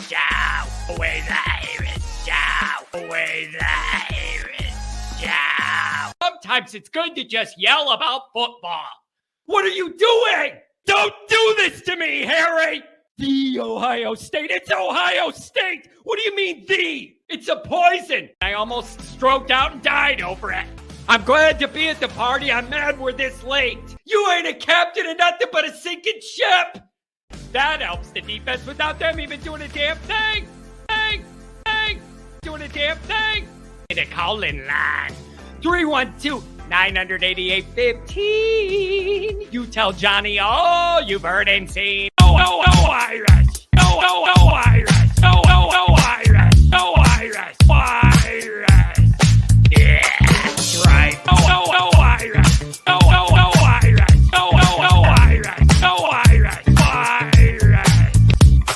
Show with Irish Show with Irish Show. Sometimes it's good to just yell about football. What are you doing? Don't do this to me, Harry! The Ohio State. It's Ohio State! What do you mean, the? It's a poison. I almost stroked out and died over it. I'm glad to be at the party. I'm mad we're this late. You ain't a captain of nothing but a sinking ship. That helps the defense without them even doing a damn thing. Doing a damn thing. In a call-in line. 312-988-15. You tell Johnny all you've heard and seen. Oh, Irish. Oh, Irish. Oh, Irish. Oh, Irish. Irish. Yeah, that's right. Oh, Irish. Oh, Irish. Oh, Irish. Oh, Irish. Irish.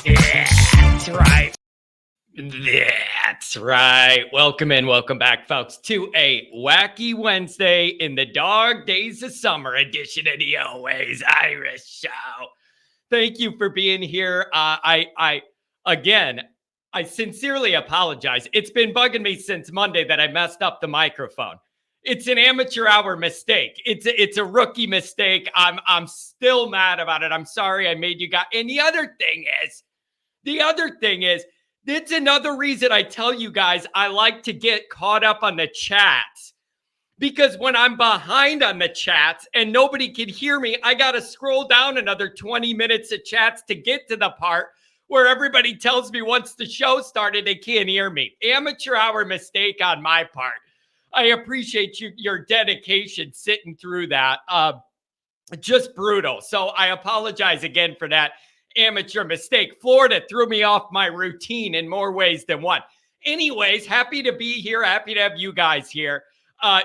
Yeah, that's right. That's right. Welcome in, welcome back, folks, to a wacky Wednesday in the dog days of summer edition of the Always Irish Show. Thank you for being here. I sincerely apologize. It's been bugging me since Monday that I messed up the microphone. It's an amateur hour mistake. It's a rookie mistake. I'm still mad about it. I'm sorry I made you guys. And the other thing is, it's another reason I tell you guys I like to get caught up on the chats. Because when I'm behind on the chats and nobody can hear me, I got to scroll down another 20 minutes of chats to get to the part where everybody tells me once the show started, they can't hear me. Amateur hour mistake on my part. I appreciate your dedication sitting through that. Just brutal. So I apologize again for that amateur mistake. Florida threw me off my routine in more ways than one. Anyways, happy to be here. Happy to have you guys here.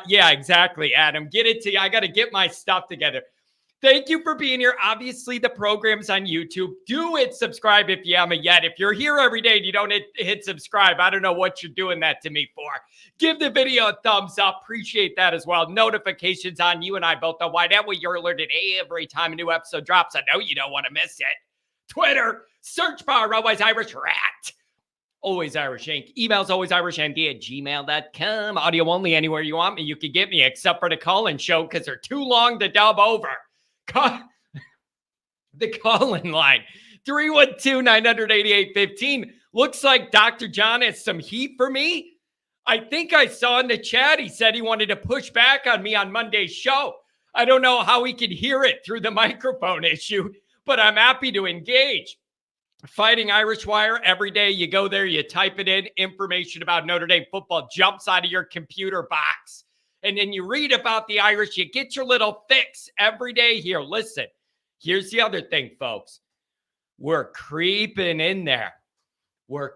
Yeah, exactly, Adam. Get it to you. I got to get my stuff together. Thank you for being here. Obviously, the program's on YouTube. Do hit subscribe if you haven't yet. If you're here every day and you don't hit subscribe, I don't know what you're doing that to me for. Give the video a thumbs up. Appreciate that as well. Notifications on. You and I both know why. That way you're alerted every time a new episode drops. I know you don't want to miss it. Twitter, search bar, Always Irish Rat. Always Irish Inc. Emails alwaysirishnd@gmail.com. Audio only anywhere you want me. You can get me except for the call-in show because they're too long to dub over. The call-in line. 312-988-15. Looks like Dr. John has some heat for me. I think I saw in the chat he said he wanted to push back on me on Monday's show. I don't know how he could hear it through the microphone issue, but I'm happy to engage. Fighting Irish Wire, every day you go there, you type it in, information about Notre Dame football jumps out of your computer box. And then you read about the Irish, you get your little fix every day here. Listen, here's the other thing, folks. We're creeping in there. And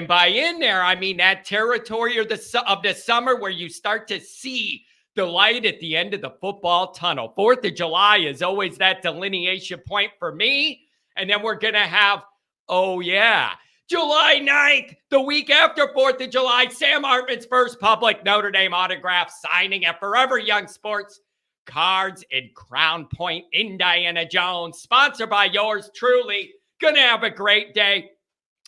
by in there, I mean that territory of the summer where you start to see the light at the end of the football tunnel. 4th of July is always that delineation point for me. And then we're going to have, July 9th, the week after 4th of July, Sam Hartman's first public Notre Dame autograph signing at Forever Young Sports Cards in Crown Point, Indiana Jones. Sponsored by yours truly. Going to have a great day.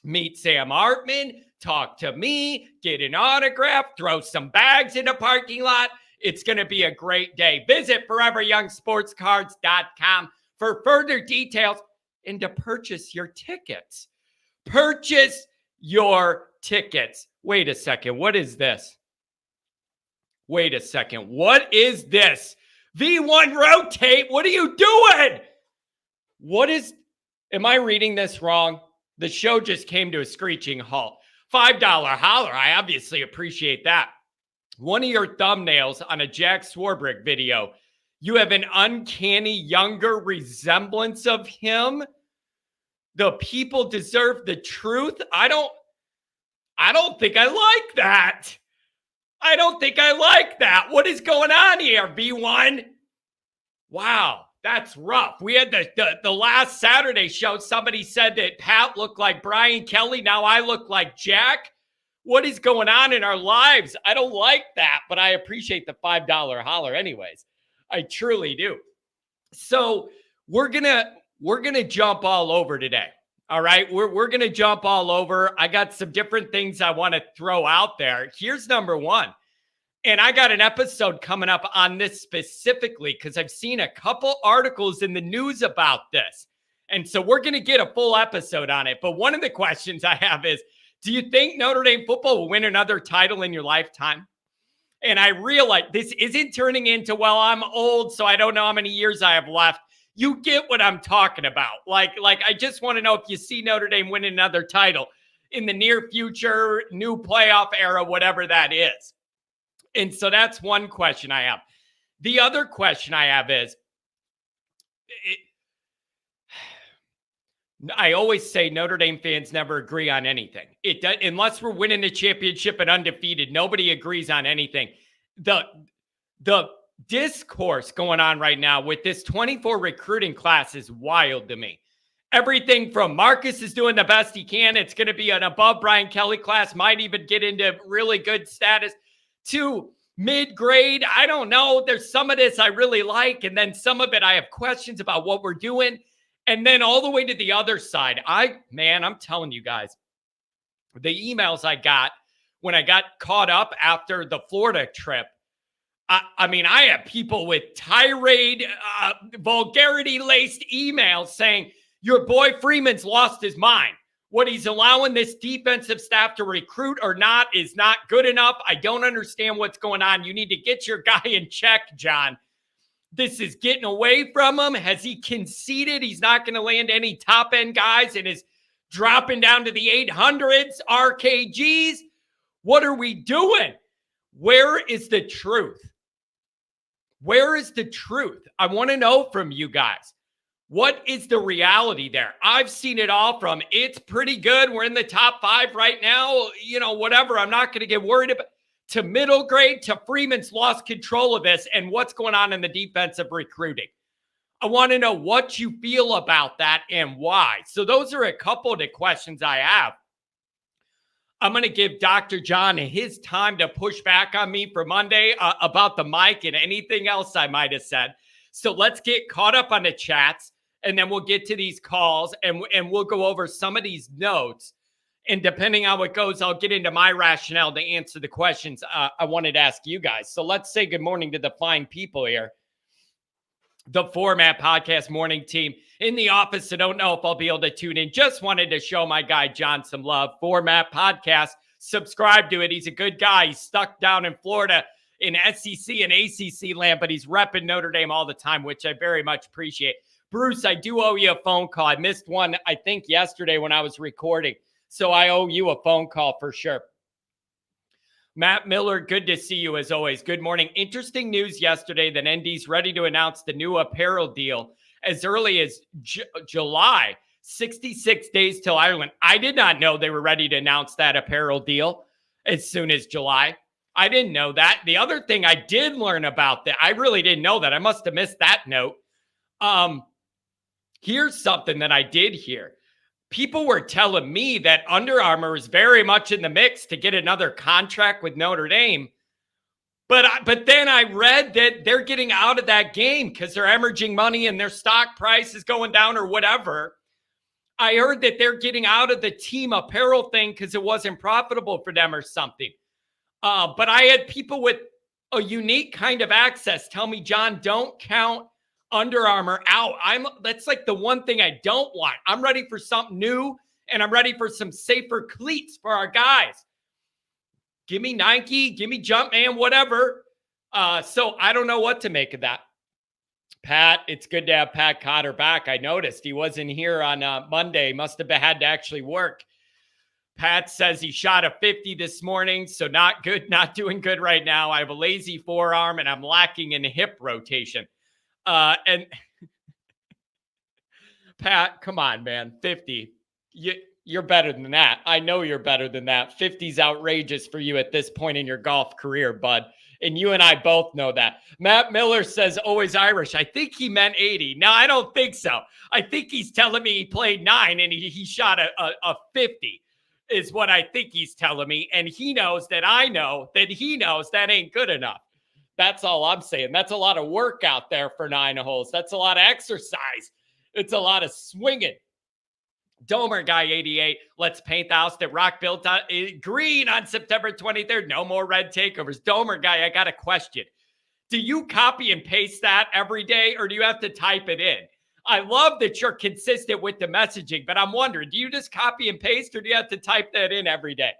Meet Sam Hartman, talk to me, get an autograph, throw some bags in the parking lot. It's going to be a great day. Visit foreveryoungsportscards.com for further details and to purchase your tickets. Purchase your tickets. Wait a second. What is this? V1 Rotate. What are you doing? Am I reading this wrong? The show just came to a screeching halt. $5 holler. I obviously appreciate that. One of your thumbnails on a Jack Swarbrick video, you have an uncanny younger resemblance of him. The people deserve the truth. I don't think I like that. What is going on here, V1? Wow, that's rough. We had the last Saturday show. Somebody said that Pat looked like Brian Kelly. Now I look like Jack. What is going on in our lives? I don't like that, but I appreciate the $5 holler anyways. I truly do. So we're gonna jump all over today. All right, we're going to jump all over. I got some different things I want to throw out there. Here's number one. And I got an episode coming up on this specifically because I've seen a couple articles in the news about this. And so we're going to get a full episode on it. But one of the questions I have is, do you think Notre Dame football will win another title in your lifetime? And I realize this isn't turning into, well, I'm old, so I don't know how many years I have left. You get what I'm talking about. Like I just want to know if you see Notre Dame win another title in the near future, new playoff era, whatever that is. And so that's one question I have. The other question I have is, I always say Notre Dame fans never agree on anything. It does, unless we're winning the championship and undefeated, nobody agrees on anything. The discourse going on right now with this 24 recruiting class is wild to me. Everything from Marcus is doing the best he can. It's going to be an above Brian Kelly class, might even get into really good status, to mid-grade. I don't know. There's some of this I really like, and then some of it I have questions about what we're doing. And then all the way to the other side. I'm telling you guys, the emails I got when I got caught up after the Florida trip, I have people with tirade, vulgarity-laced emails saying, your boy Freeman's lost his mind. What he's allowing this defensive staff to recruit or not is not good enough. I don't understand what's going on. You need to get your guy in check, John. This is getting away from him. Has he conceded he's not going to land any top-end guys and is dropping down to the 800s, RKGs? What are we doing? Where is the truth? Where is the truth? I want to know from you guys. What is the reality there? I've seen it all from, it's pretty good, we're in the top 5 right now, whatever, I'm not going to get worried about, to middle grade, to Freeman's lost control of this, and what's going on in the defensive recruiting. I want to know what you feel about that and why. So those are a couple of the questions I have. I'm going to give Dr. John his time to push back on me for Monday about the mic and anything else I might have said. So let's get caught up on the chats, and then we'll get to these calls, and we'll go over some of these notes. And depending on how it goes, I'll get into my rationale to answer the questions I wanted to ask you guys. So let's say good morning to the fine people here. The Format Podcast morning team in the office. I don't know if I'll be able to tune in. Just wanted to show my guy John some love. Format Podcast. Subscribe to it. He's a good guy. He's stuck down in Florida in SEC and ACC land, but he's repping Notre Dame all the time, which I very much appreciate. Bruce, I do owe you a phone call. I missed one, I think, yesterday when I was recording. So I owe you a phone call for sure. Matt Miller, good to see you as always. Good morning. Interesting news yesterday that ND's ready to announce the new apparel deal as early as July. 66 days till Ireland. I did not know they were ready to announce that apparel deal as soon as July. I didn't know that. The other thing I did learn about that, I really didn't know that. I must have missed that note. Here's something that I did hear. People were telling me that Under Armour is very much in the mix to get another contract with Notre Dame. But then I read that they're getting out of that game because they're hemorrhaging money and their stock price is going down or whatever. I heard that they're getting out of the team apparel thing because it wasn't profitable for them or something. But I had people with a unique kind of access tell me, John, don't count Under Armour out. That's like the one thing I don't want. I'm ready for something new, and I'm ready for some safer cleats for our guys. Give me Nike, give me Jumpman, whatever. So I don't know what to make of that. Pat, it's good to have Pat Cotter back. I noticed he wasn't here on Monday. Must have had to actually work. Pat says he shot a 50 this morning, so not good, not doing good right now. I have a lazy forearm, and I'm lacking in hip rotation. And Pat, come on, man, 50. You're better than that. I know you're better than that. 50's outrageous for you at this point in your golf career, bud. And you and I both know that. Matt Miller says, always Irish. I think he meant 80. No, I don't think so. I think he's telling me he played 9 and he shot a 50 is what I think he's telling me. And he knows that I know that he knows that ain't good enough. That's all I'm saying. That's a lot of work out there for 9 holes. That's a lot of exercise. It's a lot of swinging. Domer Guy 88. Let's paint the house that Rock built on green on September 23rd. No more red takeovers. Domer Guy, I got a question. Do you copy and paste that every day, or do you have to type it in? I love that you're consistent with the messaging, but I'm wondering, do you just copy and paste, or do you have to type that in every day?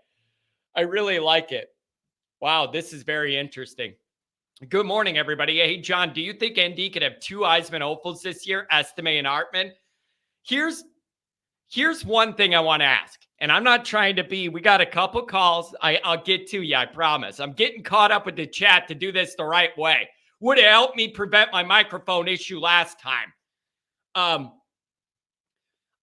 I really like it. Wow, this is very interesting. Good morning, everybody. Hey, John, do you think ND could have 2 Heisman hopefuls this year, Estime and Hartman? Here's one thing I want to ask, and I'm not trying to be, we got a couple calls. I'll get to you, I promise. I'm getting caught up with the chat to do this the right way. Would have helped me prevent my microphone issue last time.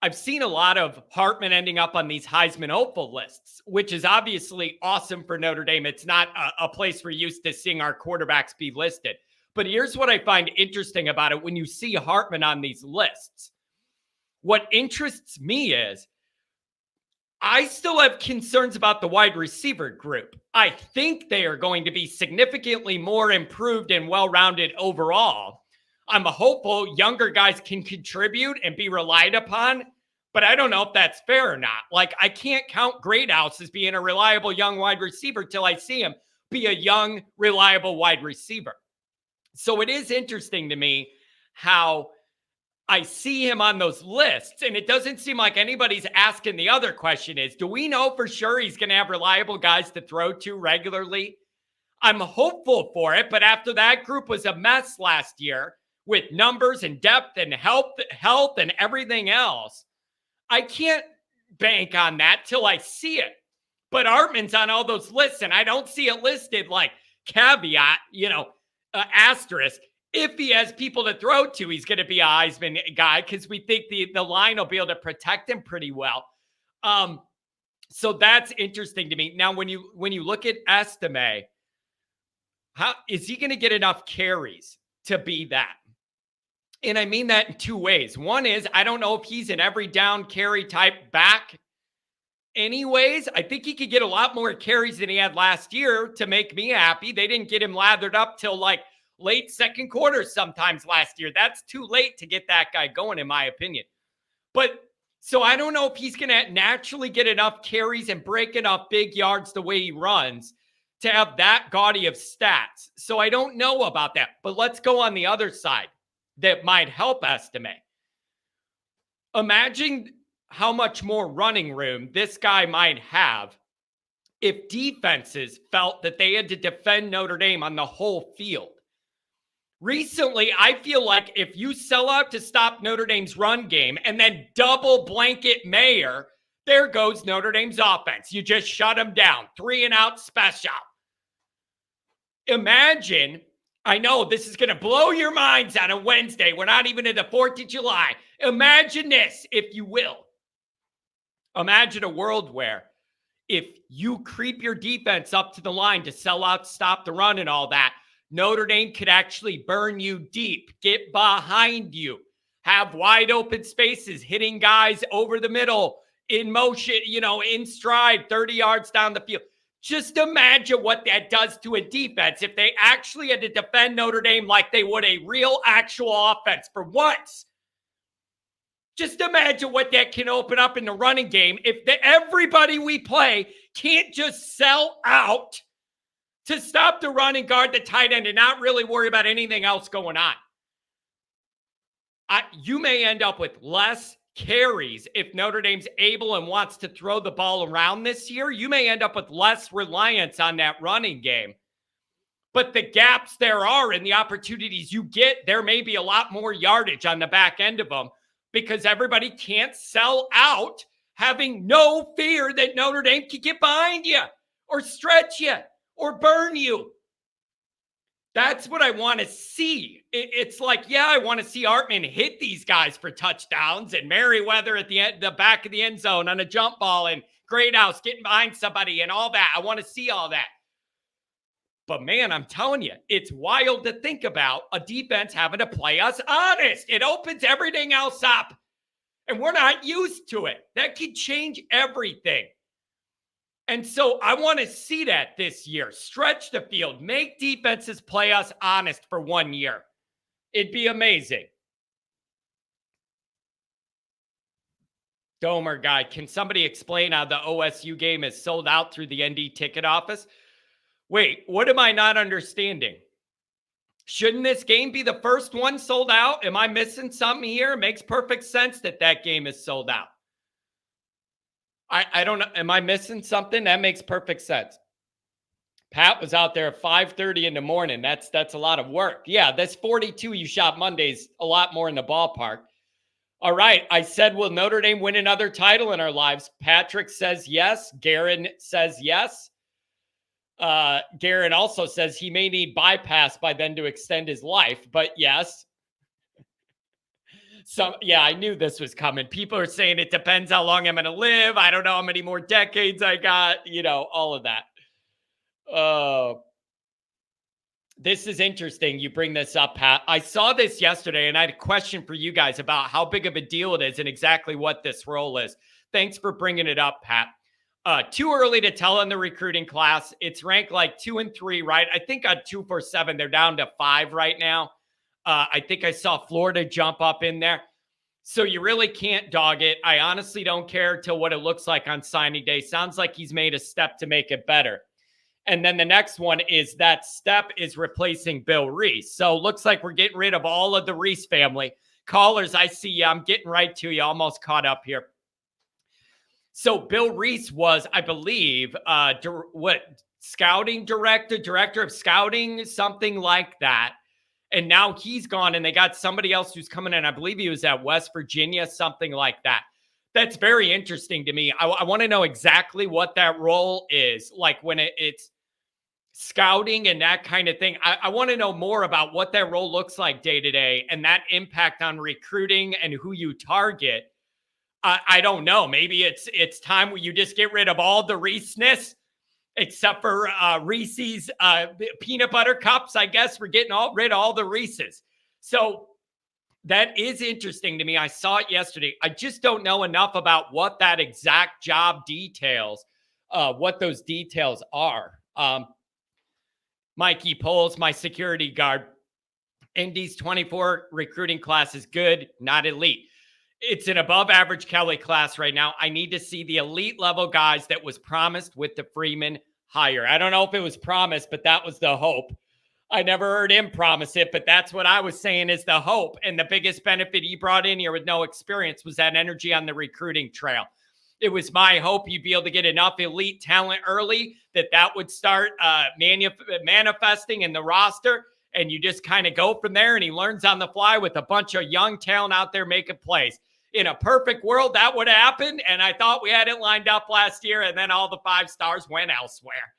I've seen a lot of Hartman ending up on these Heisman hopeful lists, which is obviously awesome for Notre Dame. It's not a place we're used to seeing our quarterbacks be listed. But here's what I find interesting about it when you see Hartman on these lists. What interests me is I still have concerns about the wide receiver group. I think they are going to be significantly more improved and well-rounded overall. I'm hopeful younger guys can contribute and be relied upon, but I don't know if that's fair or not. Like, I can't count Greathouse as being a reliable young wide receiver till I see him be a young, reliable wide receiver. So it is interesting to me how I see him on those lists, and it doesn't seem like anybody's asking. The other question is, do we know for sure he's going to have reliable guys to throw to regularly? I'm hopeful for it, but after that group was a mess last year with numbers and depth and health and everything else, I can't bank on that till I see it. But Hartman's on all those lists, and I don't see it listed like caveat, asterisk. If he has people to throw to, he's going to be a Heisman guy because we think the line will be able to protect him pretty well. So that's interesting to me. Now, when you look at Estime, how is he going to get enough carries to be that? And I mean that in 2 ways. One is, I don't know if he's an every down carry type back anyways. I think he could get a lot more carries than he had last year to make me happy. They didn't get him lathered up till like late second quarter sometimes last year. That's too late to get that guy going, in my opinion. But so I don't know if he's going to naturally get enough carries and break enough big yards the way he runs to have that gaudy of stats. So I don't know about that. But let's go on the other side that might help Estime. Imagine how much more running room this guy might have if defenses felt that they had to defend Notre Dame on the whole field. Recently, I feel like if you sell out to stop Notre Dame's run game and then double blanket Mayer, there goes Notre Dame's offense. You just shut them down. 3-and-out special. Imagine, I know this is going to blow your minds on a Wednesday. We're not even in the 4th of July. Imagine this, if you will. Imagine a world where if you creep your defense up to the line to sell out, stop the run and all that, Notre Dame could actually burn you deep, get behind you, have wide open spaces, hitting guys over the middle, in motion, in stride, 30 yards down the field. Just imagine what that does to a defense if they actually had to defend Notre Dame like they would a real actual offense for once. Just imagine what that can open up in the running game if everybody we play can't just sell out to stop the run and guard the tight end and not really worry about anything else going on. You may end up with less carries if Notre Dame's able and wants to throw the ball around this year. You may end up with less reliance on that running game. But the gaps there are and the opportunities you get, there may be a lot more yardage on the back end of them because everybody can't sell out having no fear that Notre Dame can get behind you or stretch you or burn you. That's what I want to see. It's like, yeah, I want to see Hartman hit these guys for touchdowns and Merriweather at the back of the end zone on a jump ball and Greathouse getting behind somebody and all that. I want to see all that. But man, I'm telling you, it's wild to think about a defense having to play us honest. It opens everything else up. And we're not used to it. That could change everything. And so I want to see that this year. Stretch the field. Make defenses play us honest for 1 year. It'd be amazing. Stomer guy. Can somebody explain how the OSU game is sold out through the ND ticket office? Wait, what am I not understanding? Shouldn't this game be the first one sold out? Am I missing something here? It makes perfect sense that that game is sold out. I don't know. Am I missing something? That makes perfect sense. Pat was out there at 5:30 in the morning. That's a lot of work. Yeah, that's 42 you shot Mondays, a lot more in the ballpark. All right. I said, will Notre Dame win another title in our lives? Patrick says yes. Garen says yes. Garen also says he may need bypass by then to extend his life, but yes. So, yeah, I knew this was coming. People are saying it depends how long I'm going to live. I don't know how many more decades I got, all of that. This is interesting. You bring this up, Pat. I saw this yesterday, and I had a question for you guys about how big of a deal it is and exactly what this role is. Thanks for bringing it up, Pat. Too early to tell in the recruiting class. It's ranked like 2 and 3, right? I think on 247, they're down to 5 right now. I think I saw Florida jump up in there. So you really can't dog it. I honestly don't care till what it looks like on signing day. Sounds like he's made a step to make it better. And then the next one is that step is replacing Bill Reese. So looks like we're getting rid of all of the Reese family. Callers, I see you. I'm getting right to you. Almost caught up here. So Bill Reese was, I believe, scouting director of scouting, something like that. And now he's gone and they got somebody else who's coming in. I believe he was at West Virginia, something like that. That's very interesting to me. I want to know exactly what that role is. Like when it's scouting and that kind of thing. I want to know more about what that role looks like day to day and that impact on recruiting and who you target. I don't know. Maybe it's time where you just get rid of all the Reese-ness, except for Reese's peanut butter cups. I guess we're getting rid of all the Reese's. So that is interesting to me. I saw it yesterday. I just don't know enough about what that exact job details, what those details are. Mikey Poles, my security guard. Indy's 24 recruiting class is good, not elite. It's an above average Kelly class right now. I need to see the elite level guys that was promised with the Freeman hire. I don't know if it was promised, but that was the hope. I never heard him promise it, but that's what I was saying is the hope. And the biggest benefit he brought in here with no experience was that energy on the recruiting trail. It was my hope you'd be able to get enough elite talent early that would start manifesting in the roster. And you just kind of go from there, and he learns on the fly with a bunch of young talent out there making plays. In a perfect world, that would happen, and I thought we had it lined up last year, and then all the 5 stars went elsewhere.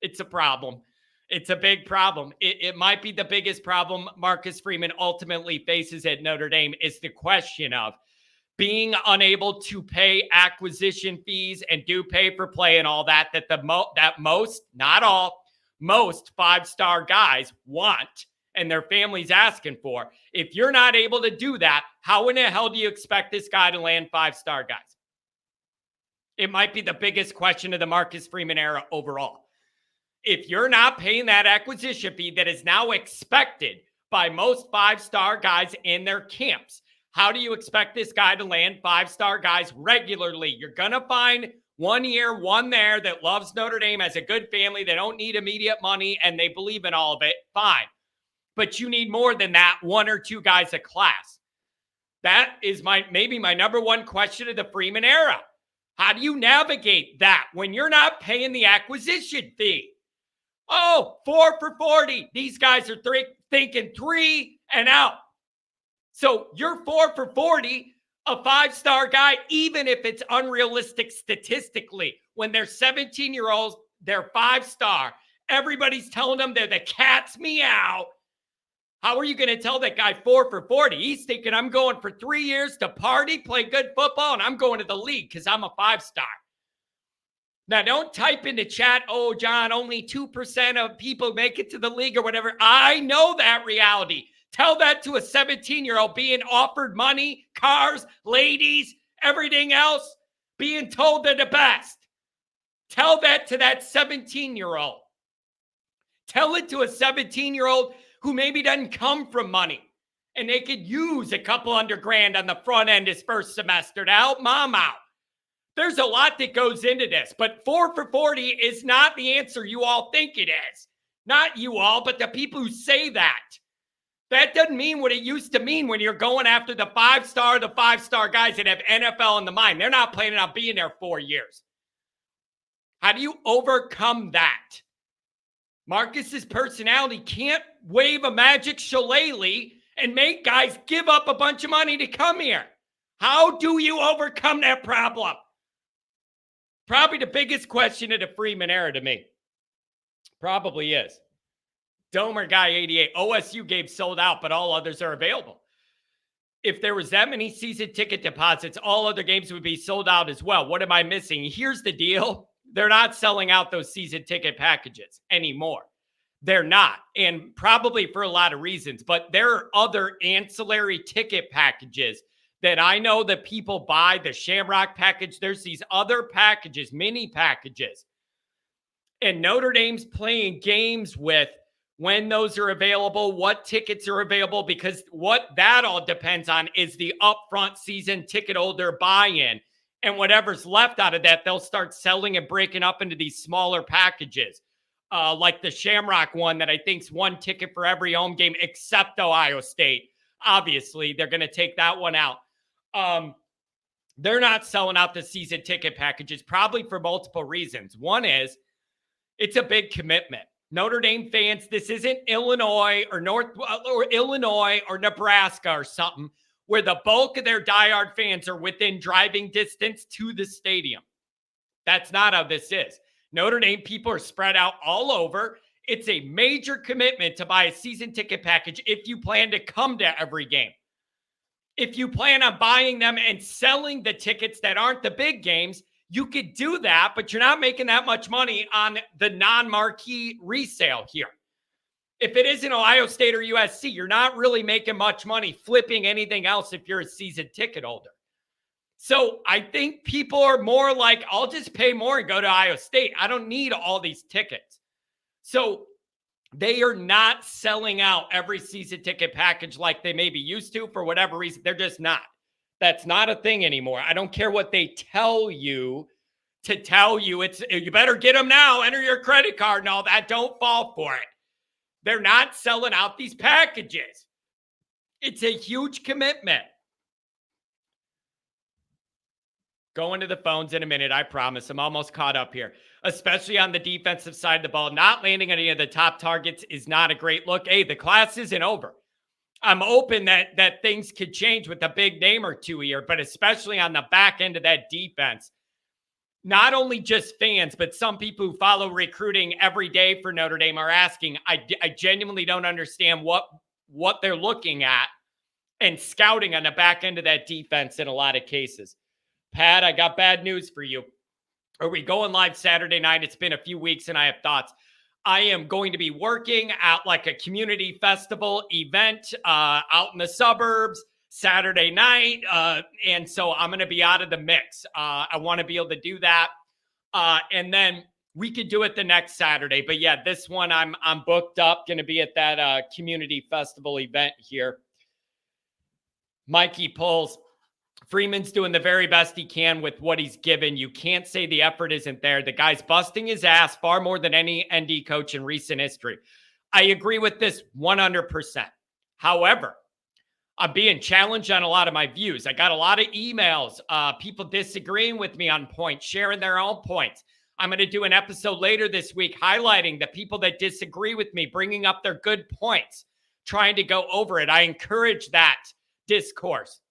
It's a problem. It's a big problem. It might be the biggest problem Marcus Freeman ultimately faces at Notre Dame is the question of being unable to pay acquisition fees and do pay for play and all that most, not all, most 5-star guys want and their families asking for. If you're not able to do that, how in the hell do you expect this guy to land 5-star guys? It might be the biggest question of the Marcus Freeman era overall. If you're not paying that acquisition fee that is now expected by most 5-star guys in their camps, how do you expect this guy to land 5-star guys regularly? You're going to find one here, one there that loves Notre Dame, has a good family. They don't need immediate money and they believe in all of it. Fine. But you need more than that 1 or 2 guys a class. That is maybe my number one question of the Freeman era. How do you navigate that when you're not paying the acquisition fee? Oh, 4 for 40. These guys are thinking 3 and out. So you're 4 for 40. A 5-star guy, even if it's unrealistic statistically, when they're 17-year-olds, they're 5-star. Everybody's telling them they're the cat's meow. How are you going to tell that guy 4 for 40? He's thinking, I'm going for 3 years to party, play good football, and I'm going to the league because I'm a 5-star. Now, don't type in the chat, oh, John, only 2% of people make it to the league or whatever. I know that reality. Tell that to a 17-year-old being offered money, cars, ladies, everything else, being told they're the best. Tell that to that 17-year-old. Tell it to a 17-year-old who maybe doesn't come from money And they could use a couple $100,000 on the front end his first semester to help mom out. There's a lot that goes into this, but 4 for 40 is not the answer you all think it is. Not you all, but the people who say that. That doesn't mean what it used to mean when you're going after the five-star guys that have NFL in the mind. They're not planning on being there 4 years. How do you overcome that? Marcus's personality can't wave a magic shillelagh and make guys give up a bunch of money to come here. How do you overcome that problem? Probably the biggest question of the Freeman era to me. Probably is. Domer Guy 88. OSU game sold out, but all others are available. If there was that many season ticket deposits, all other games would be sold out as well. What am I missing? Here's the deal. They're not selling out those season ticket packages anymore. They're not, and probably for a lot of reasons, but there are other ancillary ticket packages that I know that people buy, the Shamrock package. There's these other packages, mini packages. And Notre Dame's playing games with when those are available, what tickets are available, because what that all depends on is the upfront season ticket holder buy-in. And whatever's left out of that, they'll start selling and breaking up into these smaller packages. Like the Shamrock one that I think's one ticket for every home game except Ohio State. Obviously, they're going to take that one out. They're not selling out the season ticket packages, probably for multiple reasons. One is it's a big commitment. Notre Dame fans, this isn't Illinois or Illinois or Nebraska or something where the bulk of their diehard fans are within driving distance to the stadium. That's not how this is. Notre Dame people are spread out all over. It's a major commitment to buy a season ticket package if you plan to come to every game. If you plan on buying them and selling the tickets that aren't the big games, you could do that, but you're not making that much money on the non-marquee resale here. If it isn't Ohio State or USC, you're not really making much money flipping anything else if you're a season ticket holder. So I think people are more like, I'll just pay more and go to Ohio State. I don't need all these tickets. So they are not selling out every season ticket package like they may be used to for whatever reason. They're just not. That's not a thing anymore. I don't care what they tell you to tell you. It's you better get them now, enter your credit card and all that. Don't fall for it. They're not selling out these packages. It's a huge commitment. Going to the phones in a minute, I promise. I'm almost caught up here, especially on the defensive side of the ball. Not landing any of the top targets is not a great look. Hey, the class isn't over. I'm open that things could change with a big name or two here, but especially on the back end of that defense. Not only just fans, but some people who follow recruiting every day for Notre Dame are asking, I genuinely don't understand what they're looking at and scouting on the back end of that defense in a lot of cases. Pat, I got bad news for you. Are we going live Saturday night? It's been a few weeks and I have thoughts. I am going to be working at like a community festival event out in the suburbs Saturday night. And so I'm going to be out of the mix. I want to be able to do that. And then we could do it the next Saturday. But yeah, this one I'm booked up, going to be at that community festival event here. Mikey pulls. Freeman's doing the very best he can with what he's given. You can't say the effort isn't there. The guy's busting his ass far more than any ND coach in recent history. I agree with this 100%. However, I'm being challenged on a lot of my views. I got a lot of emails, people disagreeing with me on points, sharing their own points. I'm going to do an episode later this week highlighting the people that disagree with me, bringing up their good points, trying to go over it. I encourage that discourse.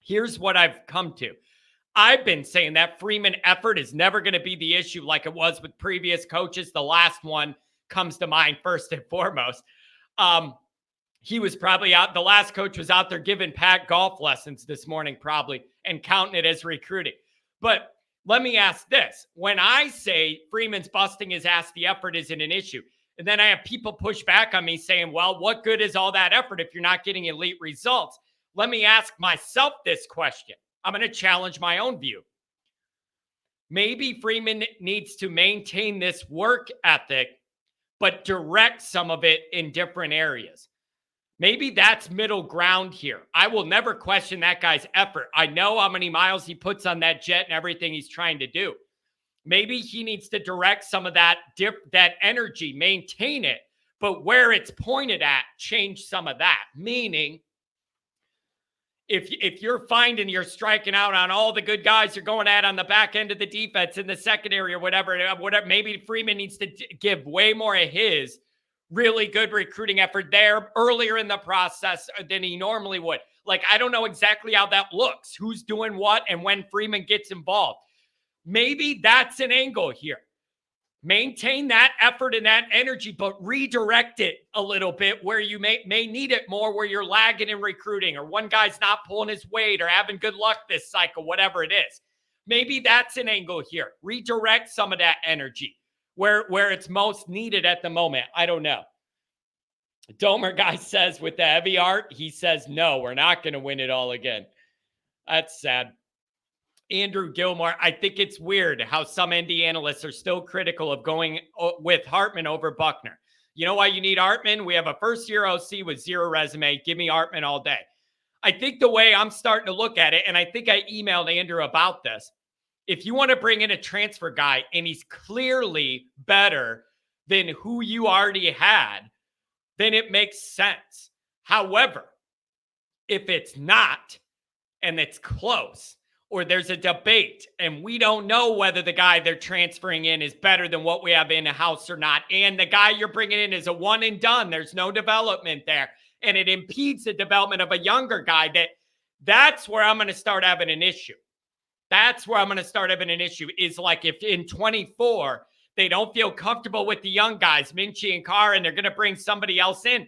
Here's what I've come to. I've been saying that Freeman effort is never going to be the issue like it was with previous coaches. The last one comes to mind first and foremost. He was probably out. The last coach was out there giving Pat golf lessons this morning, probably, and counting it as recruiting. But let me ask this. When I say Freeman's busting his ass, the effort isn't an issue. And then I have people push back on me saying, well, what good is all that effort if you're not getting elite results? Let me ask myself this question. I'm going to challenge my own view. Maybe Freeman needs to maintain this work ethic, but direct some of it in different areas. Maybe that's middle ground here. I will never question that guy's effort. I know how many miles he puts on that jet and everything he's trying to do. Maybe he needs to direct some of that energy, maintain it, but where it's pointed at, change some of that. Meaning, if you're finding you're striking out on all the good guys you're going at on the back end of the defense in the secondary or whatever, maybe Freeman needs to give way more of his really good recruiting effort there earlier in the process than he normally would. Like, I don't know exactly how that looks, who's doing what and when Freeman gets involved. Maybe that's an angle here. Maintain that effort and that energy, but redirect it a little bit where you may need it more, where you're lagging in recruiting or one guy's not pulling his weight or having good luck this cycle, whatever it is. Maybe that's an angle here. Redirect some of that energy where it's most needed at the moment. I don't know. Domer guy says with the heavy art, he says, no, we're not going to win it all again. That's sad. Andrew Gilmore, I think it's weird how some ND analysts are still critical of going with Hartman over Buckner. You know why you need Hartman? We have a first-year OC with zero resume. Give me Hartman all day. I think the way I'm starting to look at it, and I think I emailed Andrew about this, if you want to bring in a transfer guy and he's clearly better than who you already had, then it makes sense. However, if it's not and it's close, or there's a debate and we don't know whether the guy they're transferring in is better than what we have in the house or not, and the guy you're bringing in is a one and done, there's no development there, and it impedes the development of a younger guy, that's where I'm going to start having an issue. That's where I'm going to start having an issue, is like if in 24 they don't feel comfortable with the young guys, Minchie and Carr, and they're going to bring somebody else in,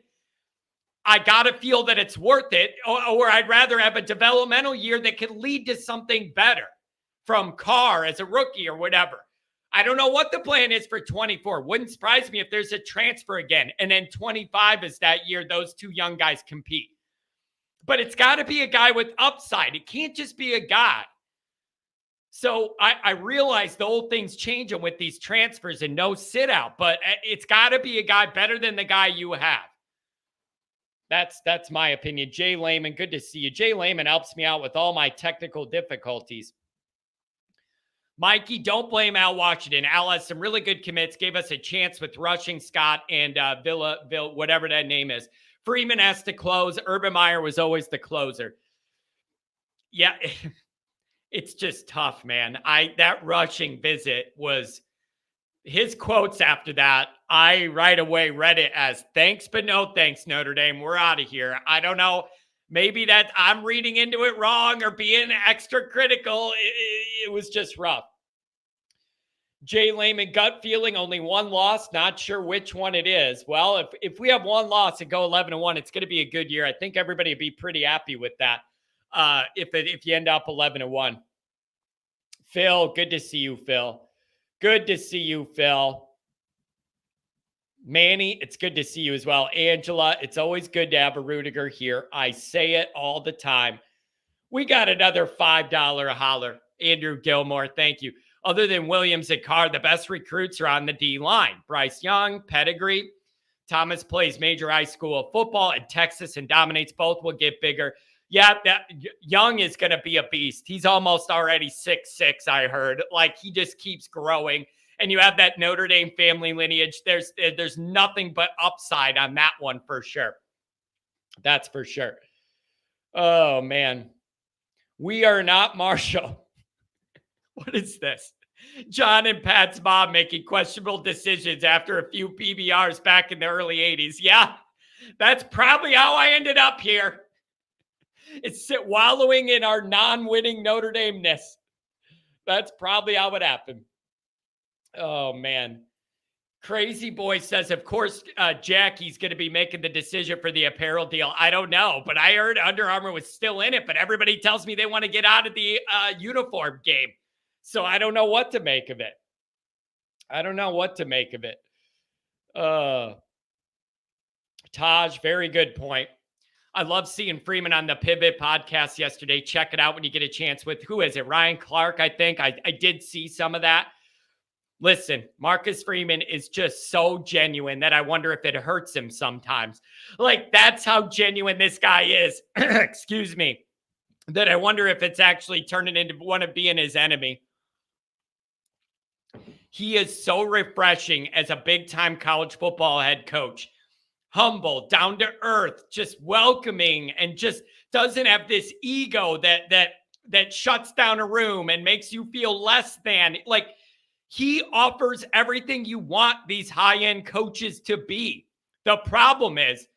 I got to feel that it's worth it, or I'd rather have a developmental year that could lead to something better from Carr as a rookie or whatever. I don't know what the plan is for 24. Wouldn't surprise me if there's a transfer again, and then 25 is that year those two young guys compete. But it's got to be a guy with upside. It can't just be a guy. So I realize the old thing's changing with these transfers and no sit out, but it's got to be a guy better than the guy you have. That's my opinion. Jay Lehman, good to see you. Jay Lehman helps me out with all my technical difficulties. Mikey, don't blame Al Washington. Al has some really good commits, gave us a chance with Rushing, Scott, and Villa, whatever that name is. Freeman has to close. Urban Meyer was always the closer. Yeah, it's just tough, man. That Rushing visit was... his quotes after that, I right away read it as thanks, but no thanks, Notre Dame. We're out of here. I don't know. Maybe that I'm reading into it wrong or being extra critical. It was just rough. Jay Lehman, gut feeling, only one loss. Not sure which one it is. Well, if we have one loss and go 11-1, it's going to be a good year. I think everybody would be pretty happy with that if you end up 11-1. Phil, good to see you, Phil. Good to see you, Phil. Manny, it's good to see you as well. Angela, it's always good to have a Rudiger here. I say it all the time. We got another $5 holler. Andrew Gilmore, thank you. Other than Williams and Carr, the best recruits are on the D-line. Bryce Young, pedigree. Thomas plays major high school football in Texas and dominates. Both will get bigger. Yeah, that Young is going to be a beast. He's almost already 6'6", I heard. Like, he just keeps growing. And you have that Notre Dame family lineage. There's nothing but upside on that one for sure. That's for sure. Oh, man. We are not Marshall. What is this? John and Pat's mom making questionable decisions after a few PBRs back in the early 80s. Yeah, that's probably how I ended up here. It's wallowing in our non-winning Notre Dame-ness. That's probably how it happened. Oh, man. Crazy Boy says, of course, Jackie's going to be making the decision for the apparel deal. I don't know, but I heard Under Armour was still in it, but everybody tells me they want to get out of the uniform game. So I don't know what to make of it. Taj, very good point. I love seeing Freeman on the Pivot podcast yesterday. Check it out when you get a chance with, who is it? Ryan Clark, I think. I did see some of that. Listen, Marcus Freeman is just so genuine that I wonder if it hurts him sometimes. Like, that's how genuine this guy is. Excuse me. That I wonder if it's actually turning into one of being his enemy. He is so refreshing as a big-time college football head coach. Humble, down to earth, just welcoming, and just doesn't have this ego that shuts down a room and makes you feel less than. Like, he offers everything you want these high-end coaches to be. The problem is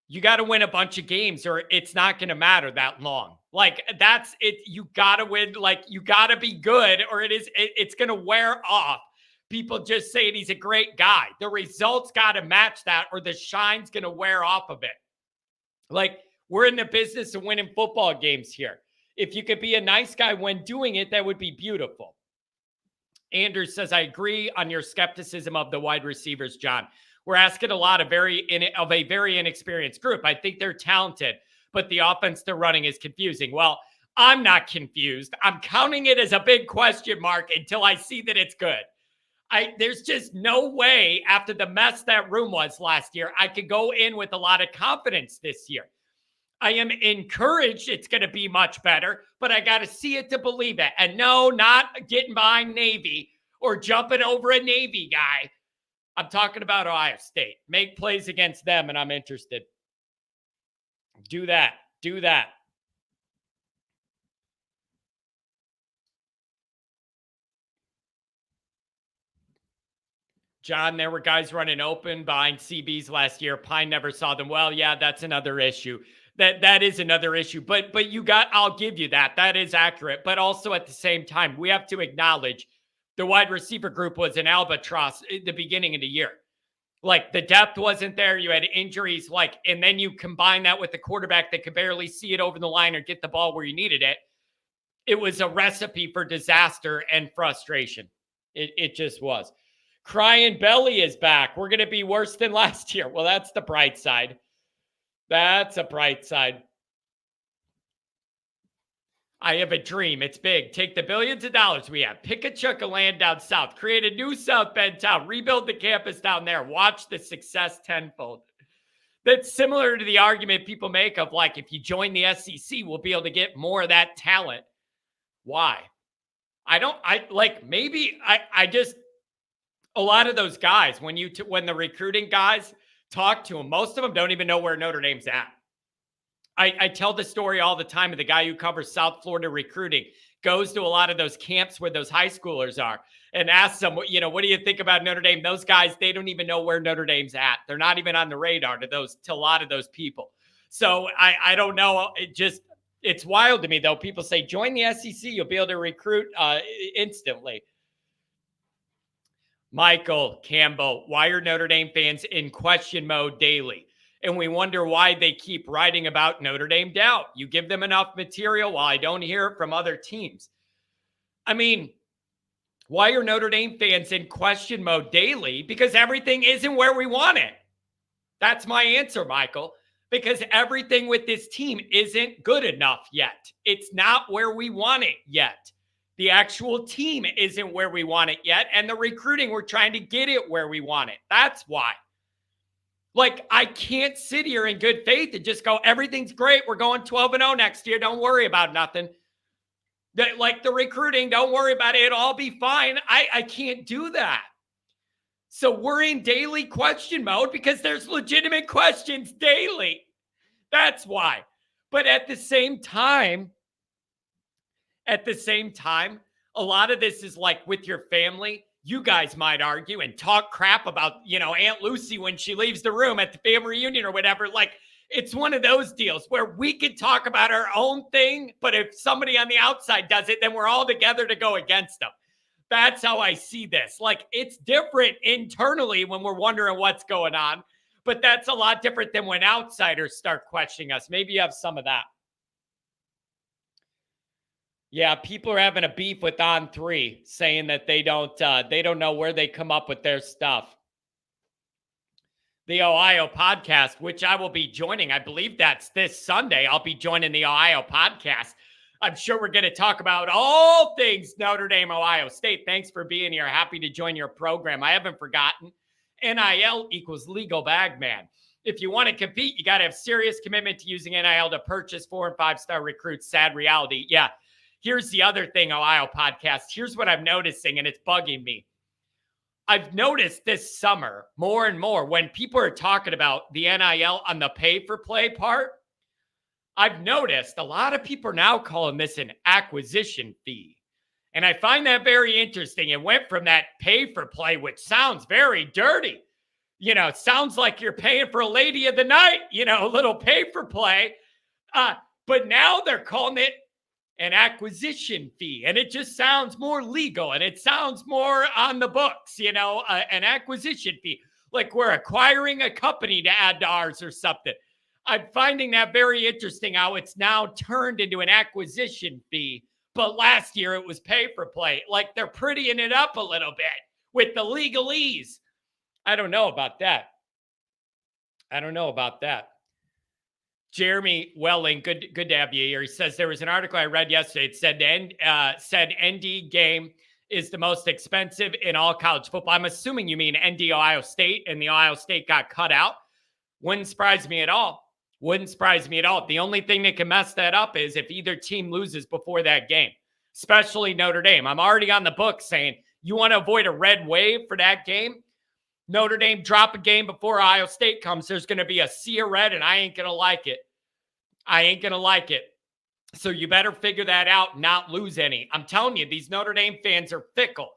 you got to win a bunch of games or it's not going to matter that long. Like, that's it. You got to win. Like, you got to be good or it's going to wear off. People just saying he's a great guy. The results got to match that or the shine's going to wear off of it. Like, we're in the business of winning football games here. If you could be a nice guy when doing it, that would be beautiful. Anders says, I agree on your skepticism of the wide receivers, John. We're asking a lot of a very inexperienced group. I think they're talented, but the offense they're running is confusing. Well, I'm not confused. I'm counting it as a big question mark until I see that it's good. There's just no way after the mess that room was last year, I could go in with a lot of confidence this year. I am encouraged it's going to be much better, but I got to see it to believe it. And no, not getting behind Navy or jumping over a Navy guy. I'm talking about Ohio State. Make plays against them, and I'm interested. Do that. Do that. John, there were guys running open behind CBs last year. Pine never saw them. Well, yeah, that's another issue. That is another issue. But I'll give you that. That is accurate. But also at the same time, we have to acknowledge the wide receiver group was an albatross at the beginning of the year. Like, the depth wasn't there. You had injuries, and then you combine that with the quarterback that could barely see it over the line or get the ball where you needed it. It was a recipe for disaster and frustration. It just was. Crying Belly is back. We're going to be worse than last year. Well, that's the bright side. That's a bright side. I have a dream. It's big. Take the billions of dollars we have. Pick a chunk of land down south. Create a new South Bend town. Rebuild the campus down there. Watch the success tenfold. That's similar to the argument people make of, like, if you join the SEC, we'll be able to get more of that talent. Why? A lot of those guys, when the recruiting guys talk to them, most of them don't even know where Notre Dame's at. I tell the story all the time of the guy who covers South Florida recruiting, goes to a lot of those camps where those high schoolers are and asks them, what do you think about Notre Dame? Those guys, they don't even know where Notre Dame's at. They're not even on the radar to a lot of those people. So I don't know. It's wild to me, though. People say, join the SEC. You'll be able to recruit instantly. Michael Campbell, why are Notre Dame fans in question mode daily? And we wonder why they keep writing about Notre Dame doubt. You give them enough material while I don't hear it from other teams. I mean, why are Notre Dame fans in question mode daily? Because everything isn't where we want it. That's my answer, Michael. Because everything with this team isn't good enough yet. It's not where we want it yet. The actual team isn't where we want it yet. And the recruiting, we're trying to get it where we want it. That's why. Like, I can't sit here in good faith and just go, everything's great. We're going 12-0 next year. Don't worry about nothing. The recruiting, don't worry about it. It'll all be fine. I can't do that. So we're in daily question mode because there's legitimate questions daily. That's why. But at the same time, a lot of this is like with your family. You guys might argue and talk crap about, Aunt Lucy when she leaves the room at the family reunion or whatever. Like, it's one of those deals where we can talk about our own thing, but if somebody on the outside does it, then we're all together to go against them. That's how I see this. Like, it's different internally when we're wondering what's going on, but that's a lot different than when outsiders start questioning us. Maybe you have some of that. Yeah, people are having a beef with On3, saying that they don't know where they come up with their stuff. The Ohio podcast, which I will be joining, I believe that's this Sunday. I'll be joining the Ohio podcast. I'm sure we're going to talk about all things Notre Dame, Ohio State. Thanks for being here. Happy to join your program. I haven't forgotten. NIL equals legal bag man. If you want to compete, you got to have serious commitment to using NIL to purchase 4- and 5-star recruits. Sad reality. Yeah. Here's the other thing, Ohio podcast. Here's what I'm noticing, and it's bugging me. I've noticed this summer more and more when people are talking about the NIL on the pay-for-play part, I've noticed a lot of people are now calling this an acquisition fee. And I find that very interesting. It went from that pay-for-play, which sounds very dirty. It sounds like you're paying for a lady of the night, a little pay-for-play. But now they're calling it an acquisition fee. And it just sounds more legal and it sounds more on the books, an acquisition fee. Like we're acquiring a company to add to ours or something. I'm finding that very interesting how it's now turned into an acquisition fee. But last year it was pay for play. Like they're prettying it up a little bit with the legalese. I don't know about that. Jeremy Welling, good to have you here. He says there was an article I read yesterday. It said ND game is the most expensive in all college football. I'm assuming you mean ND Ohio State, and the Ohio State got cut out. Wouldn't surprise me at all. The only thing that can mess that up is if either team loses before that game, especially Notre Dame. I'm already on the book saying you want to avoid a red wave for that game. Notre Dame drop a game before Ohio State comes. There's going to be a sea of red, and I ain't going to like it. So you better figure that out and not lose any. I'm telling you, these Notre Dame fans are fickle.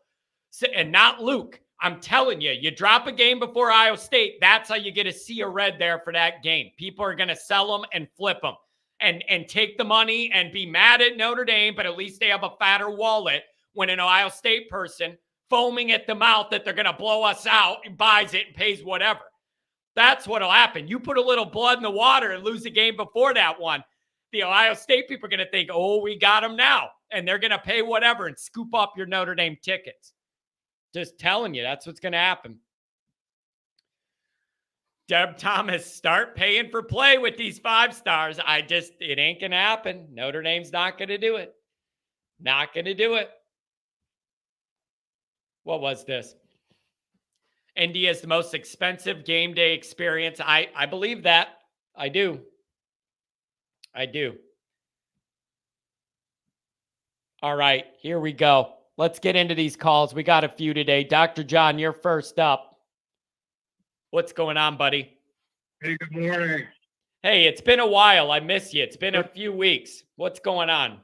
And not Luke. I'm telling you, you drop a game before Ohio State, that's how you get a sea of red there for that game. People are going to sell them and flip them and take the money and be mad at Notre Dame, but at least they have a fatter wallet when an Ohio State person foaming at the mouth that they're going to blow us out and buys it and pays whatever. That's what'll happen. You put a little blood in the water and lose the game before that one. The Ohio State people are going to think, oh, we got them now. And they're going to pay whatever and scoop up your Notre Dame tickets. Just telling you, that's what's going to happen. Deb Thomas, start paying for play with these 5 stars. It ain't going to happen. Notre Dame's not going to do it. Not going to do it. What was this? ND is the most expensive game day experience. I believe that. I do. All right, here we go. Let's get into these calls. We got a few today. Dr. John, you're first up. What's going on, buddy? Hey, good morning. Hey, it's been a while. I miss you. It's been a few weeks. What's going on?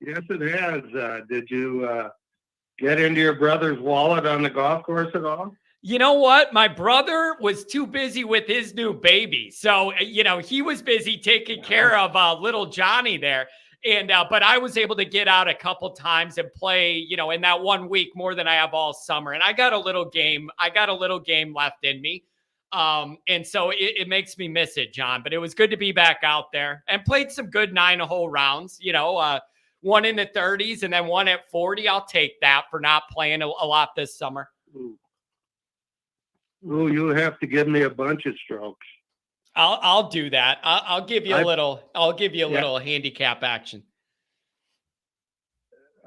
Yes, it has. Did you get into your brother's wallet on the golf course at all? You know what? My brother was too busy with his new baby. So, he was busy taking care of little Johnny there. And, but I was able to get out a couple times and play, in that 1 week more than I have all summer. And I got a little game left in me. And so it makes me miss it, John, but it was good to be back out there and played some good 9-hole rounds, one in the 30s and then one at 40. I'll take that for not playing a lot this summer. Well, you have to give me a bunch of strokes. I'll do that. I'll give you a little. I'll give you a little handicap action.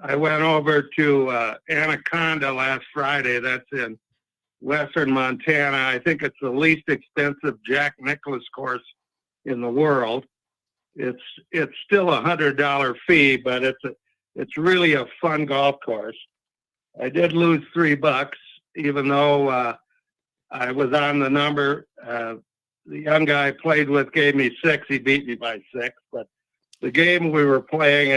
I went over to Anaconda last Friday. That's in western Montana. I think it's the least expensive Jack Nicklaus course in the world. It's still $100 fee, but it's really a fun golf course. I did lose $3, even though I was on the number. The young guy I played with gave me 6. He beat me by 6. But the game we were playing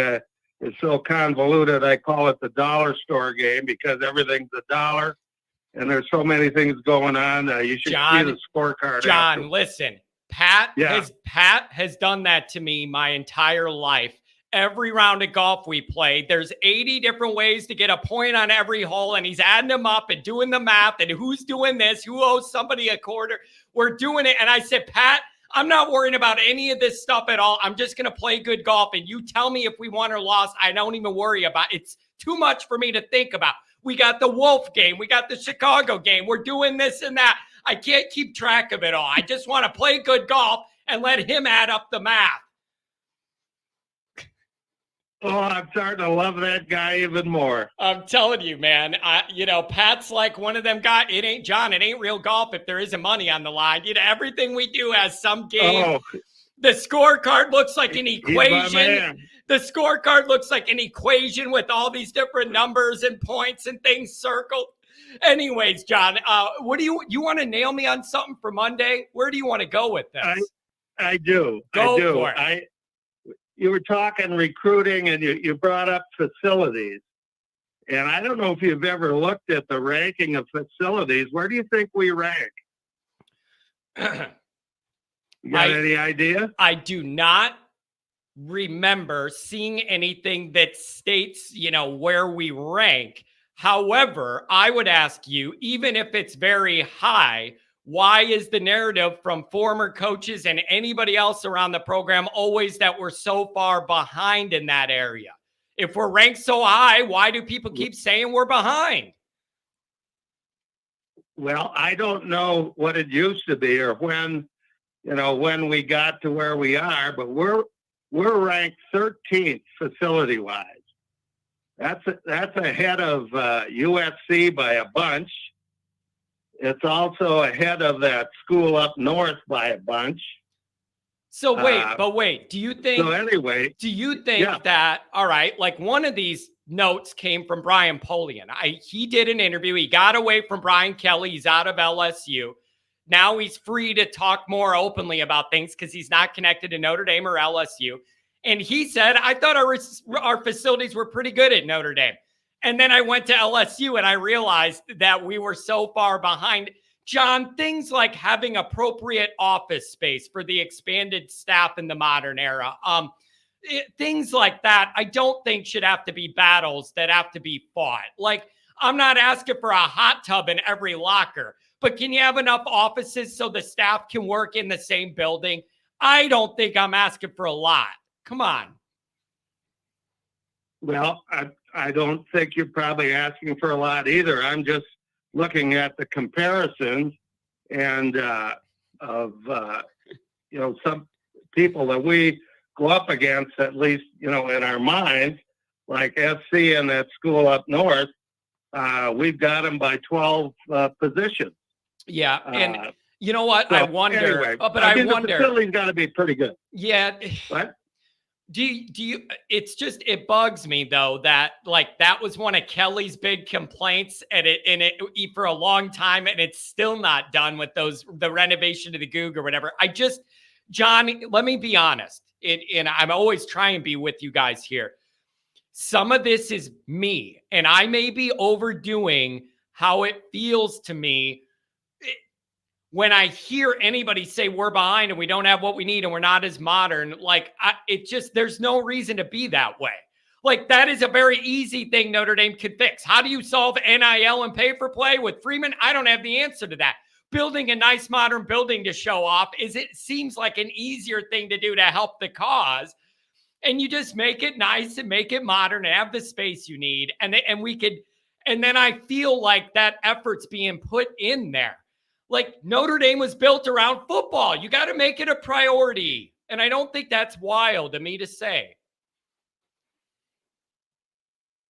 is so convoluted. I call it the dollar store game because everything's a dollar, and there's so many things going on. You should see the scorecard. John, listen. Pat has done that to me my entire life. Every round of golf we play, there's 80 different ways to get a point on every hole, and he's adding them up and doing the math and who's doing this, who owes somebody a quarter. We're doing it. And I said, Pat, I'm not worrying about any of this stuff at all. I'm just going to play good golf, and you tell me if we won or lost. I don't even worry about it. It's too much for me to think about. We got the Wolf game. We got the Chicago game. We're doing this and that. I can't keep track of it all. I just want to play good golf and let him add up the math. Oh, I'm starting to love that guy even more. I'm telling you, man. Pat's like one of them guys. It ain't John. It ain't real golf if there isn't money on the line. Everything we do has some game. Oh, The scorecard looks like an he's my equation. man. The scorecard looks like an equation with all these different numbers and points and things circled. Anyways, John, what do you want to nail me on something for Monday? Where do you want to go with this? I do. Go I do. for it. You were talking recruiting, and you brought up facilities. And I don't know if you've ever looked at the ranking of facilities. Where do you think we rank? You got any idea? I do not remember seeing anything that states, where we rank. However, I would ask you, even if it's very high, why is the narrative from former coaches and anybody else around the program always that we're so far behind in that area? If we're ranked so high, why do people keep saying we're behind? Well, I don't know what it used to be or when we got to where we are, but we're ranked 13th facility-wise. That's ahead of USC by a bunch. It's also ahead of that school up north by a bunch. So wait, do you think? So anyway, that, all right, like one of these notes came from Brian Polian. He did an interview. He got away from Brian Kelly. He's out of LSU. Now he's free to talk more openly about things because he's not connected to Notre Dame or LSU. And he said, I thought our facilities were pretty good at Notre Dame. And then I went to LSU and I realized that we were so far behind. John, things like having appropriate office space for the expanded staff in the modern era, things like that, I don't think should have to be battles that have to be fought. Like, I'm not asking for a hot tub in every locker, but can you have enough offices so the staff can work in the same building? I don't think I'm asking for a lot. Come on. Well, I don't think you're probably asking for a lot either. I'm just looking at the comparisons and of some people that we go up against, at least in our minds, like SC and that school up north. We've got them by 12 positions. Yeah, and you know what? So I wonder. Anyway, I wonder. The facility's got to be pretty good. Yeah. What? Do you? It bugs me though that that was one of Kelly's big complaints, and it for a long time, and it's still not done with the renovation to the Goog or whatever. John, let me be honest, and I'm always trying to be with you guys here. Some of this is me, and I may be overdoing how it feels to me when I hear anybody say we're behind and we don't have what we need and we're not as modern. There's no reason to be that way. Like, that is a very easy thing Notre Dame could fix. How do you solve NIL and pay for play with Freeman? I don't have the answer to that. Building a nice modern building to show off seems like an easier thing to do to help the cause. And you just make it nice and make it modern and have the space you need. And then I feel like that effort's being put in there. Like, Notre Dame was built around football. You got to make it a priority. And I don't think that's wild of me to say.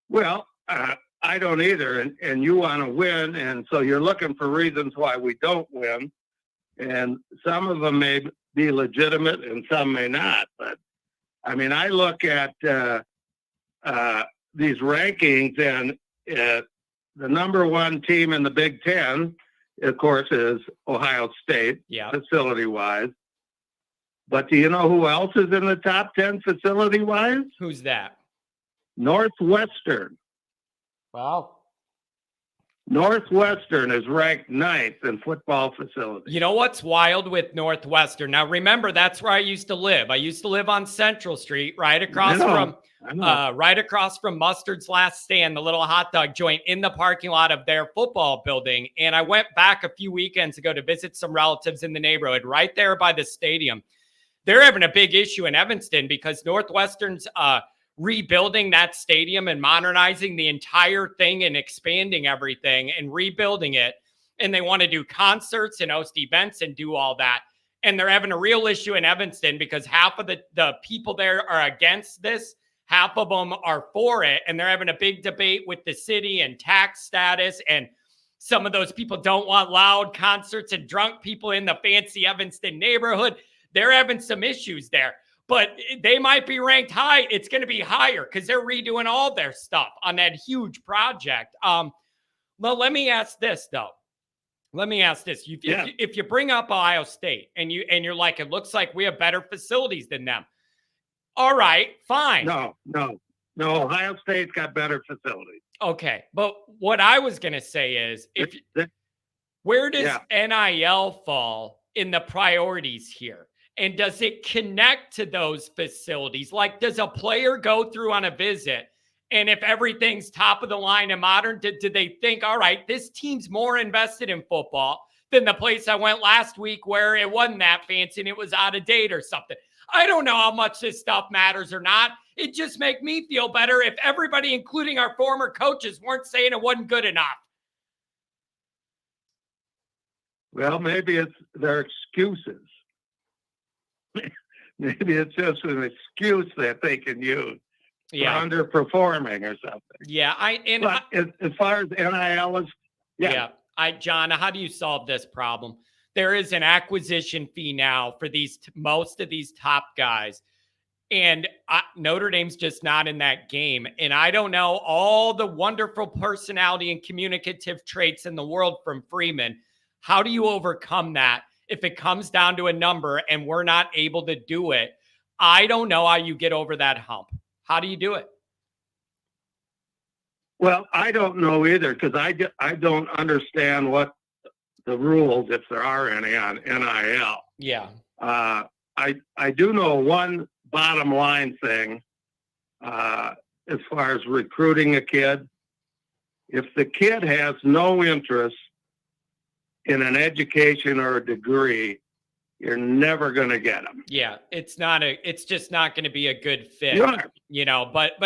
Well, I don't either. And you want to win. And so you're looking for reasons why we don't win. And some of them may be legitimate and some may not. But I mean, I look at these rankings, and the number one team in the Big Ten, of course, is Ohio State, facility-wise. But do you know who else is in the top 10 facility-wise? Who's that? Northwestern. Wow. Northwestern is ranked 9th in football facilities. You know what's wild with Northwestern? Now, remember, that's where I used to live. I used to live on Central Street, right across from Mustard's Last Stand, the little hot dog joint in the parking lot of their football building. And I went back a few weekends ago to visit some relatives in the neighborhood right there by the stadium. They're having a big issue in Evanston because Northwestern's rebuilding that stadium and modernizing the entire thing and expanding everything and rebuilding it. And they want to do concerts and host events and do all that. And they're having a real issue in Evanston because half of the people there are against this. half of them are for it, and they're having a big debate with the city and tax status. And some of those people don't want loud concerts and drunk people in the fancy Evanston neighborhood. They're having some issues there, but they might be ranked high. It's going to be higher because they're redoing all their stuff on that huge project. Well, let me ask this though. Let me ask this. If you bring up Ohio State and you're like, it looks like we have better facilities than them. All right, fine. No. Ohio State's got better facilities. Okay, but what I was going to say is, where does NIL fall in the priorities here? And does it connect to those facilities? Like, does a player go through on a visit, and if everything's top of the line and modern, do they think, all right, this team's more invested in football than the place I went last week where it wasn't that fancy and it was out of date or something? I don't know how much this stuff matters or not. It just make me feel better if everybody, including our former coaches, weren't saying it wasn't good enough. Well, maybe it's their excuses. Maybe it's just an excuse that they can use for underperforming or something. Yeah, as far as NIL is, John, how do you solve this problem? There is an acquisition fee now for most of these top guys. And Notre Dame's just not in that game. And I don't know all the wonderful personality and communicative traits in the world from Freeman. How do you overcome that if it comes down to a number and we're not able to do it? I don't know how you get over that hump. How do you do it? Well, I don't know either because I don't understand what the rules, if there are any, on NIL. Yeah. I do know one bottom line thing as far as recruiting a kid. If the kid has no interest in an education or a degree, you're never going to get them. Yeah, it's just not going to be a good fit, but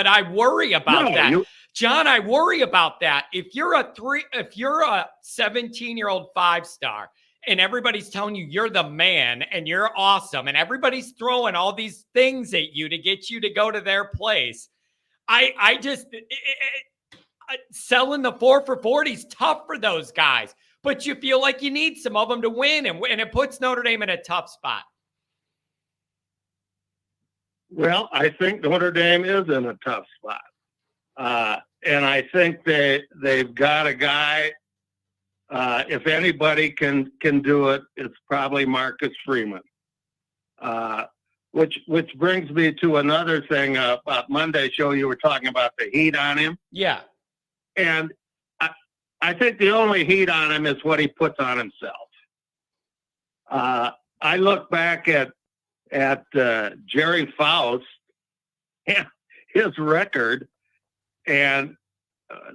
I worry about that. John, I worry about that. If you're a 17-year-old 5-star and everybody's telling you you're the man and you're awesome and everybody's throwing all these things at you to get you to go to their place, selling the 4 for $40 is tough for those guys. But you feel like you need some of them to win, and it puts Notre Dame in a tough spot. Well, I think Notre Dame is in a tough spot. And I think they've got a guy, if anybody can do it, it's probably Marcus Freeman. Which brings me to another thing about Monday's show. You were talking about the heat on him. Yeah. And I think the only heat on him is what he puts on himself. I look back at Jerry Faust, his record, and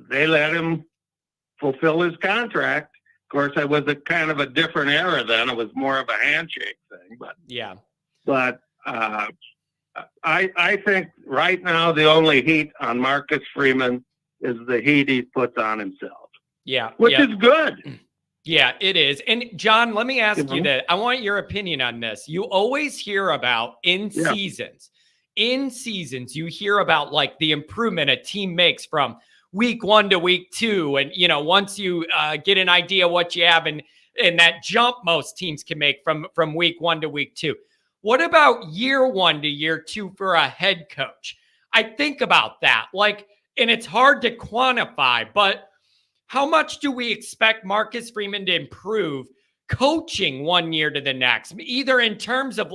they let him fulfill his contract. Of course, it was a kind of a different era then. It was more of a handshake thing. But I think right now the only heat on Marcus Freeman is the heat he puts on himself. Yeah. Which is good. Yeah, it is. And John, let me ask you that. I want your opinion on this. You always hear about in seasons, you hear about like the improvement a team makes from week 1 to week 2. And, once you get an idea what you have and that jump most teams can make from week 1 to week 2. What about year 1 to year 2 for a head coach? I think about that. And it's hard to quantify, but how much do we expect Marcus Freeman to improve coaching 1 year to the next, either in terms of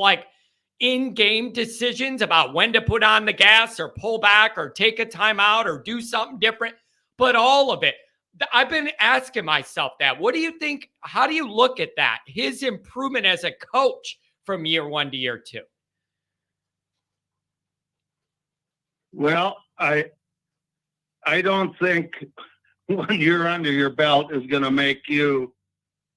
in-game decisions about when to put on the gas or pull back or take a timeout or do something different, but all of it. I've been asking myself that. What do you think? How do you look at that? His improvement as a coach from year 1 to year 2? Well, I don't think 1 year under your belt is going to make you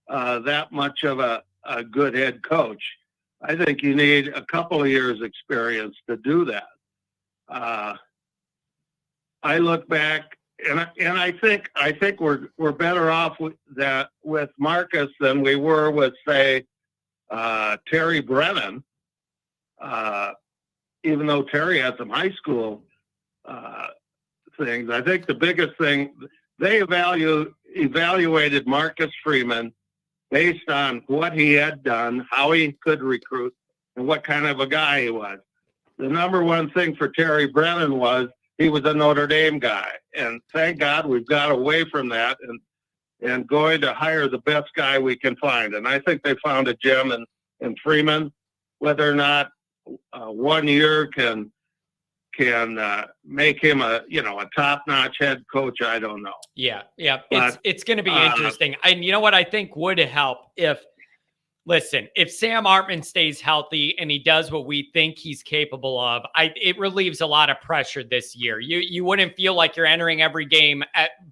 that much of a good head coach. I think you need a couple of years experience to do that. I look back and I think we're better off with Marcus than we were with, say, Terry Brennan. Even though Terry had some high school uh, things. I think the biggest thing, they evaluated Marcus Freeman based on what he had done, how he could recruit, and what kind of a guy he was. The number one thing for Terry Brennan was he was a Notre Dame guy. And thank God we've got away from that and going to hire the best guy we can find. And I think they found a gem in Freeman. Whether or not 1 year can make him a top-notch head coach, I don't know. Yeah. It's going to be interesting. And you know what I think would help if Sam Hartman stays healthy and he does what we think he's capable of, it relieves a lot of pressure this year. You wouldn't feel like you're entering every game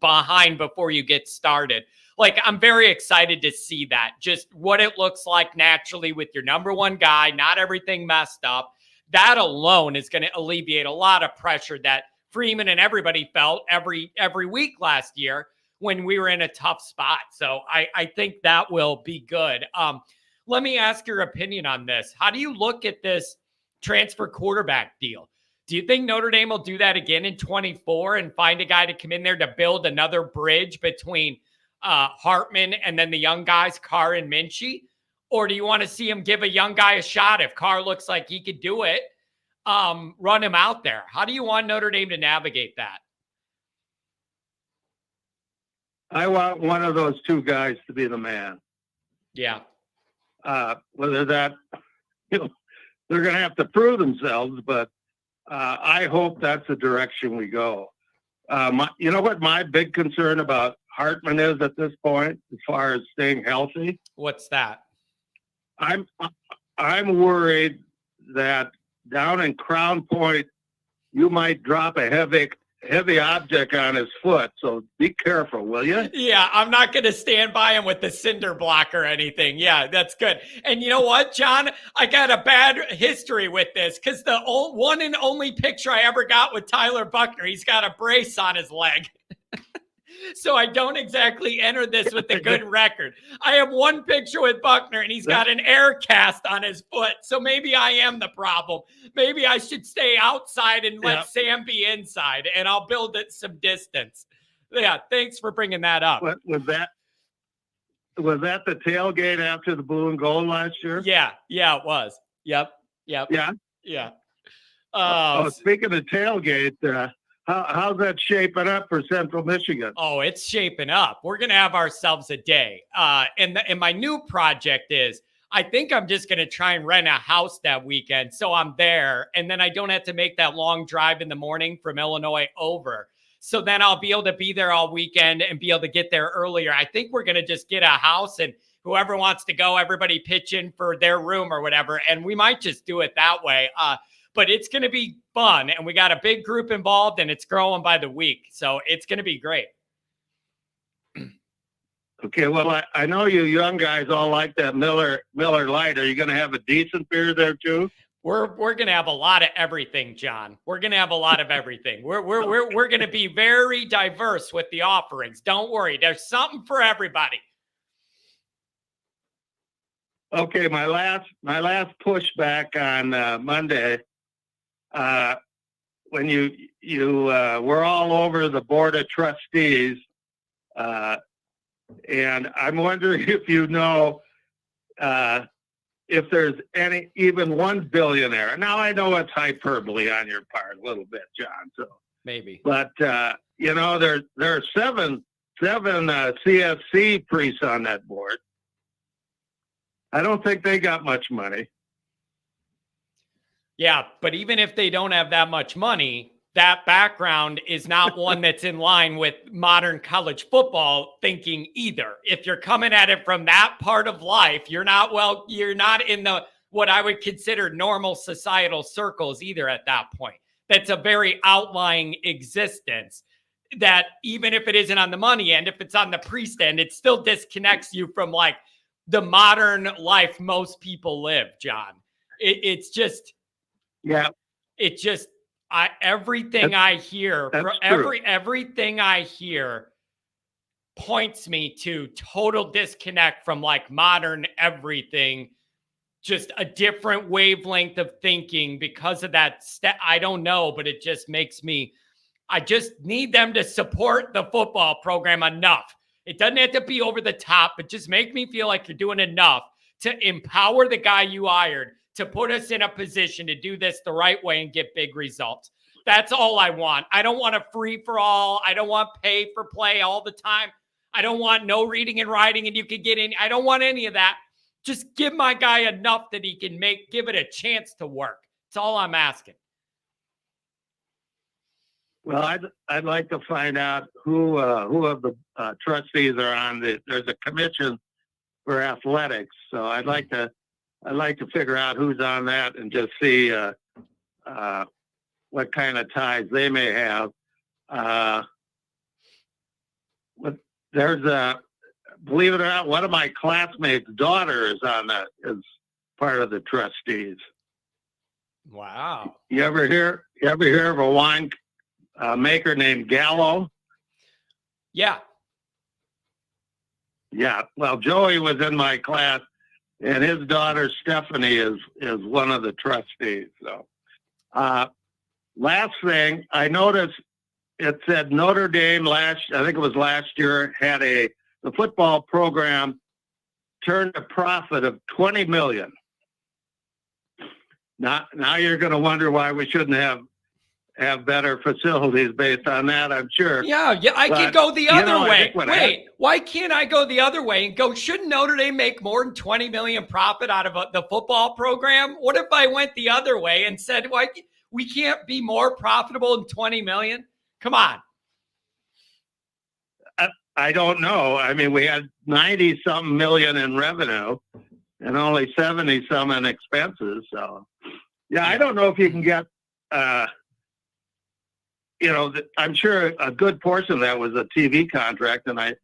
behind before you get started. Like, I'm very excited to see that, just what it looks like naturally with your number one guy, not everything messed up. That alone is going to alleviate a lot of pressure that Freeman and everybody felt every week last year when we were in a tough spot. So I think that will be good. Let me ask your opinion on this. How do you look at this transfer quarterback deal? Do you think Notre Dame will do that again in 24 and find a guy to come in there to build another bridge between Hartman and then the young guys, Carr and Minchie? Or do you want to see him give a young guy a shot if Carr looks like he could do it? Run him out there. How do you want Notre Dame to navigate that? I want one of those two guys to be the man. Yeah. Whether that, they're going to have to prove themselves, but I hope that's the direction we go. You know what my big concern about Hartman is at this point, as far as staying healthy? What's that? I'm worried that down in Crown Point, you might drop a heavy object on his foot. So be careful, will you? Yeah, I'm not going to stand by him with the cinder block or anything. Yeah, that's good. And you know what, John? I got a bad history with this because the one and only picture I ever got with Tyler Buckner, he's got a brace on his leg. So I don't exactly enter this with a good record. I have one picture with Buckner, and he's got an air cast on his foot. So maybe I am the problem. Maybe I should stay outside and let Sam be inside, and I'll build it some distance. Yeah, thanks for bringing that up. Was that the tailgate after the blue and gold last year? Yeah, it was. Yep. Yeah. Speaking of tailgate, how's that shaping up for Central Michigan? Oh, it's shaping up. We're going to have ourselves a day. And my new project is, I think I'm just going to try and rent a house that weekend so I'm there. And then I don't have to make that long drive in the morning from Illinois over. So then I'll be able to be there all weekend and be able to get there earlier. I think we're going to just get a house, and whoever wants to go, everybody pitch in for their room or whatever. And we might just do it that way. But it's going to be fun, and we got a big group involved, and it's growing by the week. So it's going to be great. Okay, well, I know you young guys all like that Miller Lite. Are you going to have a decent beer there too? We're going to have a lot of everything, John. We're going to have a lot of everything. We're going to be very diverse with the offerings. Don't worry. There's something for everybody. Okay, my last pushback on Monday. When you were all over the board of trustees, and I'm wondering if you know if there's even one billionaire. Now I know it's hyperbole on your part a little bit, John. So maybe, but there are seven CFC priests on that board. I don't think they got much money. Yeah, but even if they don't have that much money, that background is not one that's in line with modern college football thinking either. If you're coming at it from that part of life, you're not in the what I would consider normal societal circles either at that point. That's a very outlying existence that even if it isn't on the money end, if it's on the priest end, it still disconnects you from like the modern life most people live, John. It's just... Yeah. It just, everything I hear points me to total disconnect from like modern everything just a different wavelength of thinking because of that. I don't know, but it just makes me, I just need them to support the football program enough. It doesn't have to be over the top, but just make me feel like you're doing enough to empower the guy you hired to put us in a position to do this the right way and get big results. That's all I want. I don't want a free for all. I don't want pay for play all the time. I don't want no reading and writing and you can get in. I don't want any of that. Just give my guy enough that he can give it a chance to work. That's all I'm asking. Well, I'd like to find out who of the trustees are on there's a commission for athletics. So I'd like to figure out who's on that and just see what kind of ties they may have. There's believe it or not, one of my classmates' daughter is is part of the trustees. Wow. You ever hear of a wine maker named Gallo? Yeah. Yeah. Well, Joey was in my class, and his daughter Stephanie is one of the trustees. So, last thing I noticed, it said Notre Dame I think it was last year, had the football program turned a profit of $20 million. Now you're going to wonder why we shouldn't have better facilities based on that, I'm sure. Yeah, I could go the other way. Wait, why can't I go the other way and go, shouldn't Notre Dame make more than $20 million profit out of the football program? What if I went the other way and said, why we can't be more profitable than $20 million? Come on. I don't know. I mean, we had 90-something million in revenue and only 70-some in expenses. So, yeah, I don't know if you can get, I'm sure a good portion of that was a TV contract. And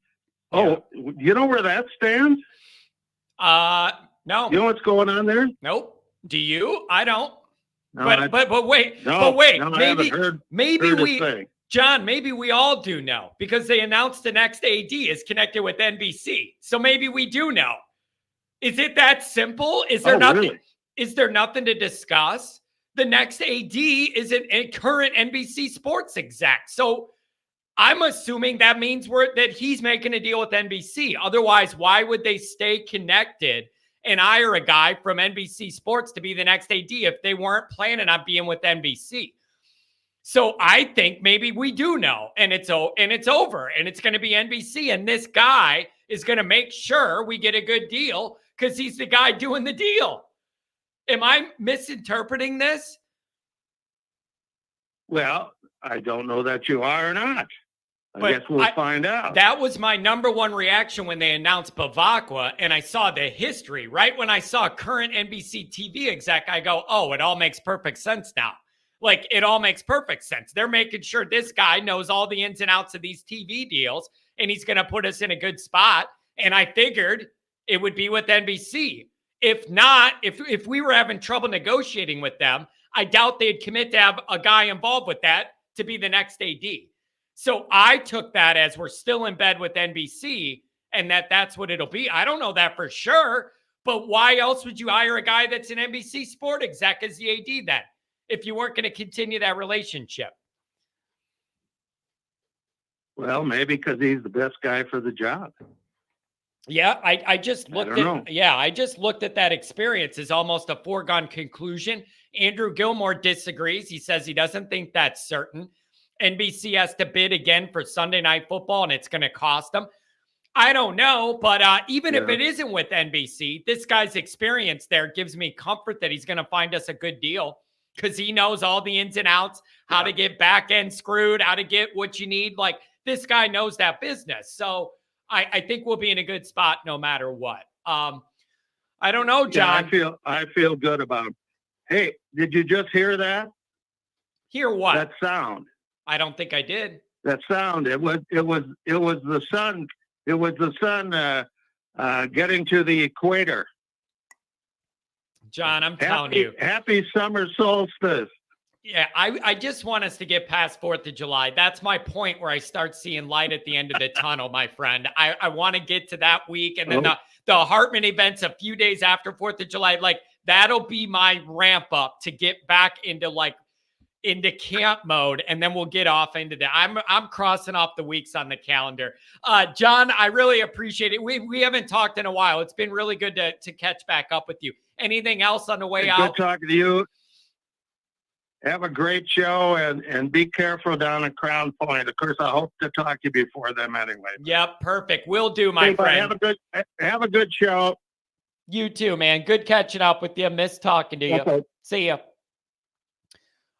you know where that stands? No. You know what's going on there? Nope. Do you? I don't. No, but wait. No, maybe John, maybe we all do know because they announced the next AD is connected with NBC. So maybe we do know. Is it that simple? Is there nothing? Really? Is there nothing to discuss? The next AD is a current NBC Sports exec. So I'm assuming that means that he's making a deal with NBC. Otherwise, why would they stay connected and hire a guy from NBC Sports to be the next AD if they weren't planning on being with NBC? So I think maybe we do know, and it's over, and it's going to be NBC, and this guy is going to make sure we get a good deal because he's the guy doing the deal. Am I misinterpreting this? Well, I don't know that you are or not. I guess we'll find out. That was my number one reaction when they announced Bavacqua, and I saw the history. Right when I saw current NBC TV exec, I go, oh, it all makes perfect sense now. Like, it all makes perfect sense. They're making sure this guy knows all the ins and outs of these TV deals, and he's going to put us in a good spot. And I figured it would be with NBC. If not, if we were having trouble negotiating with them, I doubt they'd commit to have a guy involved with that to be the next AD. So I took that as we're still in bed with NBC and that's what it'll be. I don't know that for sure, but why else would you hire a guy that's an NBC sport exec as the AD then, if you weren't going to continue that relationship? Well, maybe because he's the best guy for the job. Yeah, I just looked I just looked at that experience as almost a foregone conclusion. Andrew Gilmore disagrees. He says he doesn't think that's certain. NBC has to bid again for Sunday Night Football, and it's going to cost them. I don't know, but even if it isn't with NBC, this guy's experience there gives me comfort that he's going to find us a good deal because he knows all the ins and outs, how to get back end screwed, how to get what you need. Like, this guy knows that business. So I think we'll be in a good spot no matter what. I don't know, John. Yeah, I feel good about him. Hey, did you just hear that? Hear what? That sound. I don't think I did. That sound. It was the sun. It was the sun getting to the equator. John, I'm telling you. Happy summer solstice. Yeah, I just want us to get past 4th of July. That's my point where I start seeing light at the end of the tunnel, my friend. I want to get to that week. And then the Hartman events a few days after 4th of July. Like, that'll be my ramp up to get back into camp mode, and then we'll get off into that. I'm crossing off the weeks on the calendar. John, I really appreciate it. We haven't talked in a while. It's been really good to catch back up with you. Anything else on the way out? Good talking to you. Have a great show, and be careful down at Crown Point. Of course, I hope to talk to you before them anyway. Yep, perfect. Will do, my friend. Have a good show. You too, man. Good catching up with you. Miss talking to you. Okay. See ya.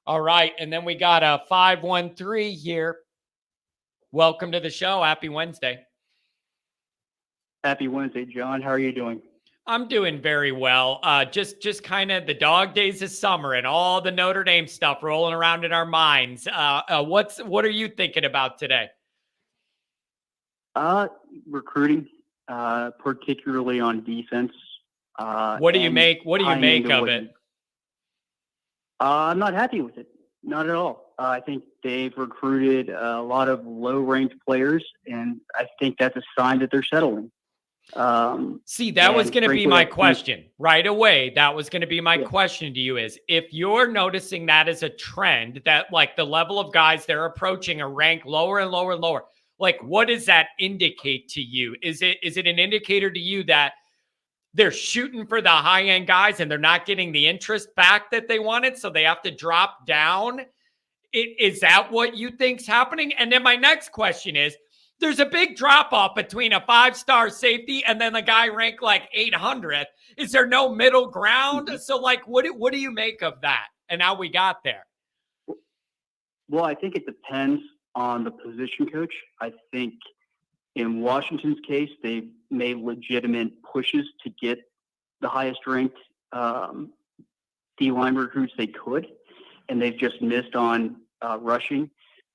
All right, and then we got a 513 here. Welcome to the show. Happy Wednesday. Happy Wednesday, John. How are you doing? I'm doing very well. Just kind of the dog days of summer and all the Notre Dame stuff rolling around in our minds. What are you thinking about today? Recruiting, particularly on defense. What do you make of it? I'm not happy with it. Not at all. I think they've recruited a lot of low-ranked players, and I think that's a sign that they're settling. See, that was going to be my question right away. That was going to be my question to you is, if you're noticing that as a trend, that like the level of guys they're approaching a rank lower and lower and lower, like what does that indicate to you? Is it an indicator to you that they're shooting for the high-end guys and they're not getting the interest back that they wanted, so they have to drop down? Is that what you think's happening? And then my next question is, there's a big drop-off between a 5-star safety and then the guy ranked like 800th. Is there no middle ground? So, like, what do you make of that and how we got there? Well, I think it depends on the position coach. I think in Washington's case, they made legitimate pushes to get the highest-ranked D-line recruits they could, and they've just missed on rushing.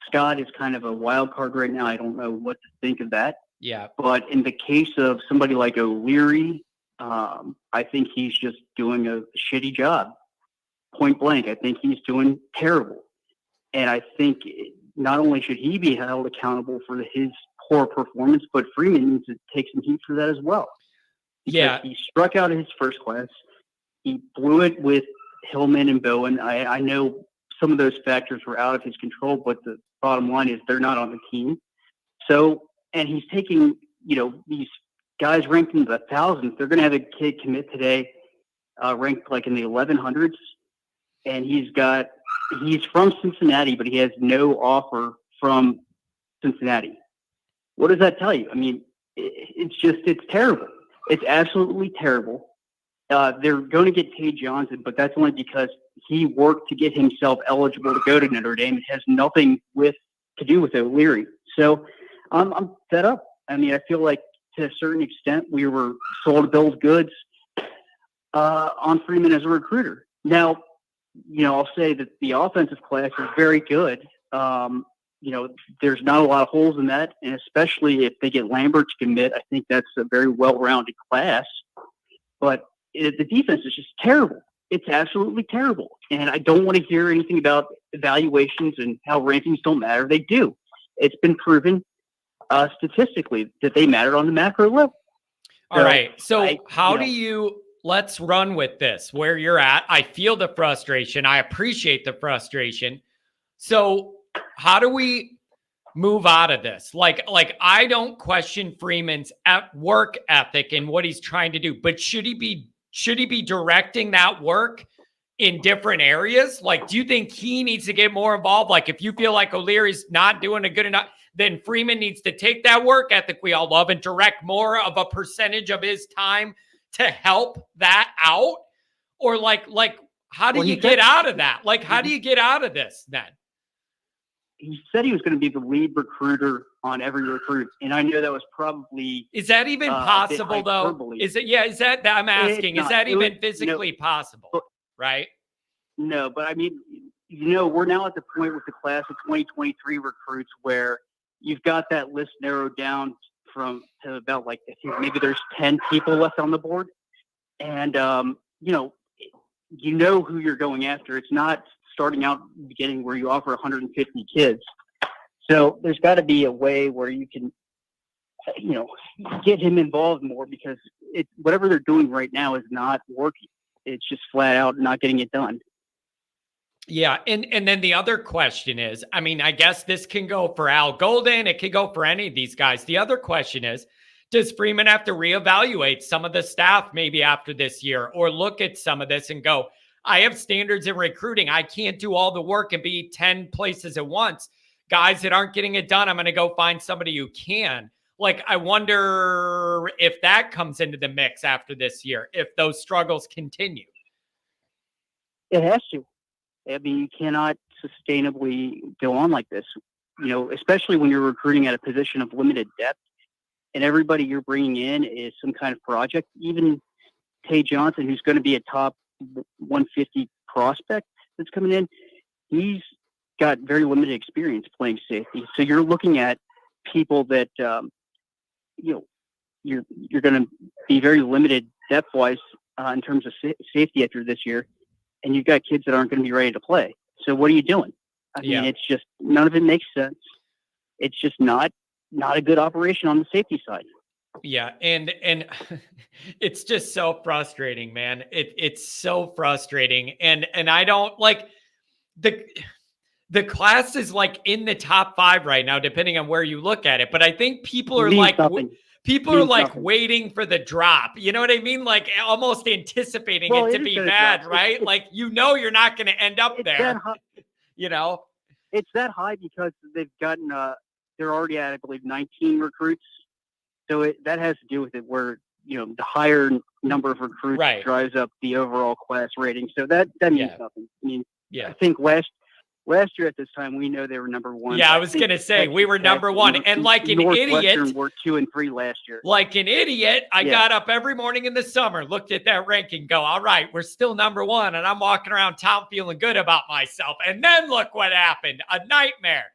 Scott is kind of a wild card right now. I don't know what to think of that. Yeah. But in the case of somebody like O'Leary, I think he's just doing a shitty job. Point blank, I think he's doing terrible. And I think not only should he be held accountable for his poor performance, but Freeman needs to take some heat for that as well. Because he struck out in his first class. He blew it with Hillman and Bowen. I know some of those factors were out of his control, but the bottom line is they're not on the team. So, and he's taking, these guys ranked in the thousands. They're going to have a kid commit today, ranked like in the 1100s. And he's from Cincinnati, but he has no offer from Cincinnati. What does that tell you? I mean, it's terrible. It's absolutely terrible. They're going to get Tay Johnson, but that's only because he worked to get himself eligible to go to Notre Dame. It has nothing to do with O'Leary. So I'm fed up. I mean, I feel like to a certain extent we were sold a bill of goods on Freeman as a recruiter. Now, I'll say that the offensive class is very good. There's not a lot of holes in that, and especially if they get Lambert to commit, I think that's a very well-rounded class. But the defense is just terrible. It's absolutely terrible. And I don't want to hear anything about evaluations and how rankings don't matter. They do. It's been proven statistically that they matter on the macro level. All right. So let's run with this where you're at. I feel the frustration. I appreciate the frustration. So how do we move out of this? Like I don't question Freeman's work ethic and what he's trying to do, but should he be directing that work in different areas? Like, do you think he needs to get more involved? Like, if you feel like O'Leary's not doing a good enough, then Freeman needs to take that work ethic we all love and direct more of a percentage of his time to help that out? Or like, how do you get out of that? Like, how do you get out of this then? He said he was going to be the lead recruiter on every recruit. And I know that was probably... Is that even possible, though? Is that I'm asking, is that even physically possible? Right? No, but I mean, we're now at the point with the class of 2023 recruits where you've got that list narrowed down to about like, I think maybe there's 10 people left on the board. And, you know who you're going after. It's not starting out in the beginning where you offer 150 kids. So there's got to be a way where you can get him involved more, because whatever they're doing right now is not working. It's just flat out not getting it done. Yeah. And then the other question is, I mean, I guess this can go for Al Golden. It could go for any of these guys. The other question is, does Freeman have to reevaluate some of the staff maybe after this year, or look at some of this and go, I have standards in recruiting. I can't do all the work and be 10 places at once. Guys that aren't getting it done, I'm going to go find somebody who can. Like, I wonder if that comes into the mix after this year, if those struggles continue. It has to. I mean, you cannot sustainably go on like this, especially when you're recruiting at a position of limited depth and everybody you're bringing in is some kind of project. Even Tay Johnson, who's going to be a top 150 prospect that's coming in, he's got very limited experience playing safety. So you're looking at people that, you're going to be very limited depth-wise in terms of safety after this year. And you've got kids that aren't going to be ready to play. So what are you doing? I mean, it's just, none of it makes sense. It's just not a good operation on the safety side. Yeah. And it's just so frustrating, man. It's so frustrating. And I don't like the class is like in the top 5 right now, depending on where you look at it. But I think people are waiting for the drop. You know what I mean? Like almost anticipating it to be bad, right? Like, you're not going to end up there. It's that high because they've gotten, they're already at, I believe, 19 recruits. So that has to do with it, where, the higher number of recruits drives up the overall class rating. So that means nothing. I mean, I think last year at this time, we know they were number 1. Yeah, I was going to say we were number 1. And like an idiot, we're 2 and 3 last year. Like an idiot, I got up every morning in the summer, looked at that ranking, go, all right, we're still number 1. And I'm walking around town feeling good about myself. And then look what happened. A nightmare.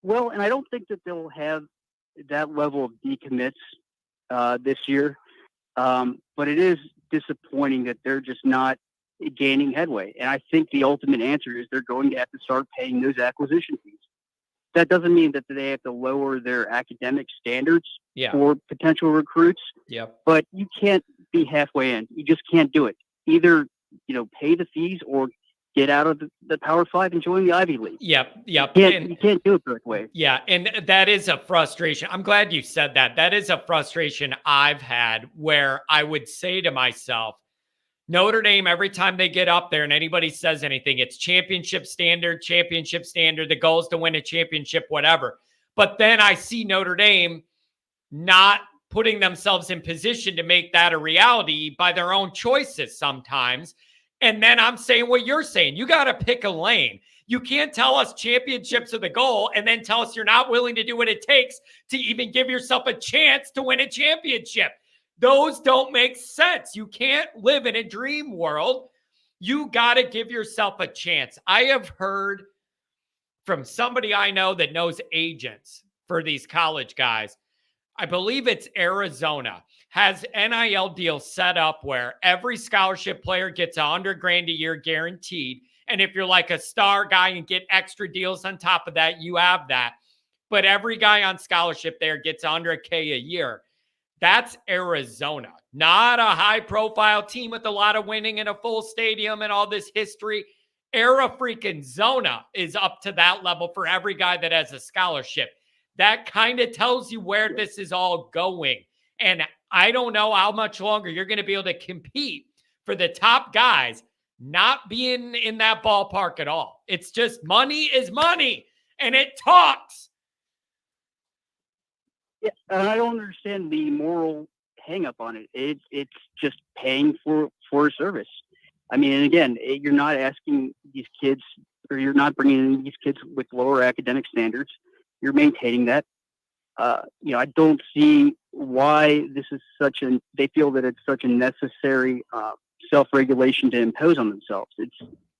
Well, and I don't think that they'll have that level of decommits this year. But it is disappointing that they're just not gaining headway. And I think the ultimate answer is they're going to have to start paying those acquisition fees. That doesn't mean that they have to lower their academic standards for potential recruits. But you can't be halfway in. You just can't do it. Either, pay the fees or get out of the Power 5 and join the Ivy League. You can't do it both ways. Yeah, and that is a frustration. I'm glad you said that. That is a frustration I've had, where I would say to myself, Notre Dame, every time they get up there and anybody says anything, it's championship standard. The goal is to win a championship, whatever. But then I see Notre Dame not putting themselves in position to make that a reality by their own choices sometimes. And then I'm saying what you're saying. You got to pick a lane. You can't tell us championships are the goal and then tell us you're not willing to do what it takes to even give yourself a chance to win a championship. Those don't make sense. You can't live in a dream world. You got to give yourself a chance. I have heard from somebody I know that knows agents for these college guys. I believe it's Arizona has NIL deals set up where every scholarship player gets $100,000 a year guaranteed. And if you're like a star guy and get extra deals on top of that, you have that. But every guy on scholarship there gets $100K a year. That's Arizona, not a high-profile team with a lot of winning in a full stadium and all this history. Zona is up to that level for every guy that has a scholarship. That kind of tells you where this is all going. And I don't know how much longer you're going to be able to compete for the top guys not being in that ballpark at all. It's just money is money, and it talks. Yeah, and I don't understand the moral hang up on it. It's just paying for a service. I mean, and again, you're not asking these kids, or you're not bringing in these kids with lower academic standards. You're maintaining that. I don't see why this is they feel that it's such a necessary self-regulation to impose on themselves.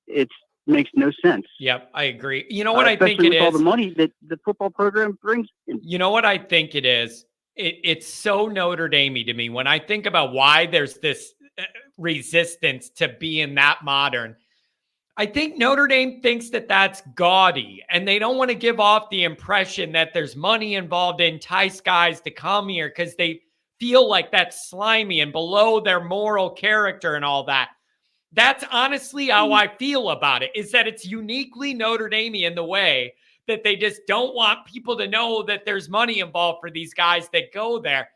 It makes no sense. Yep, I agree. You know what I think it is? All the money that the football program brings in. You know what I think it is? It's so Notre Dame-y to me when I think about why there's this resistance to being that modern. I think Notre Dame thinks that that's gaudy, and they don't want to give off the impression that there's money involved to entice guys to come here because they feel like that's slimy and below their moral character and all that. That's honestly how I feel about it, is that it's uniquely Notre Dame in the way that they just don't want people to know that there's money involved for these guys that go there.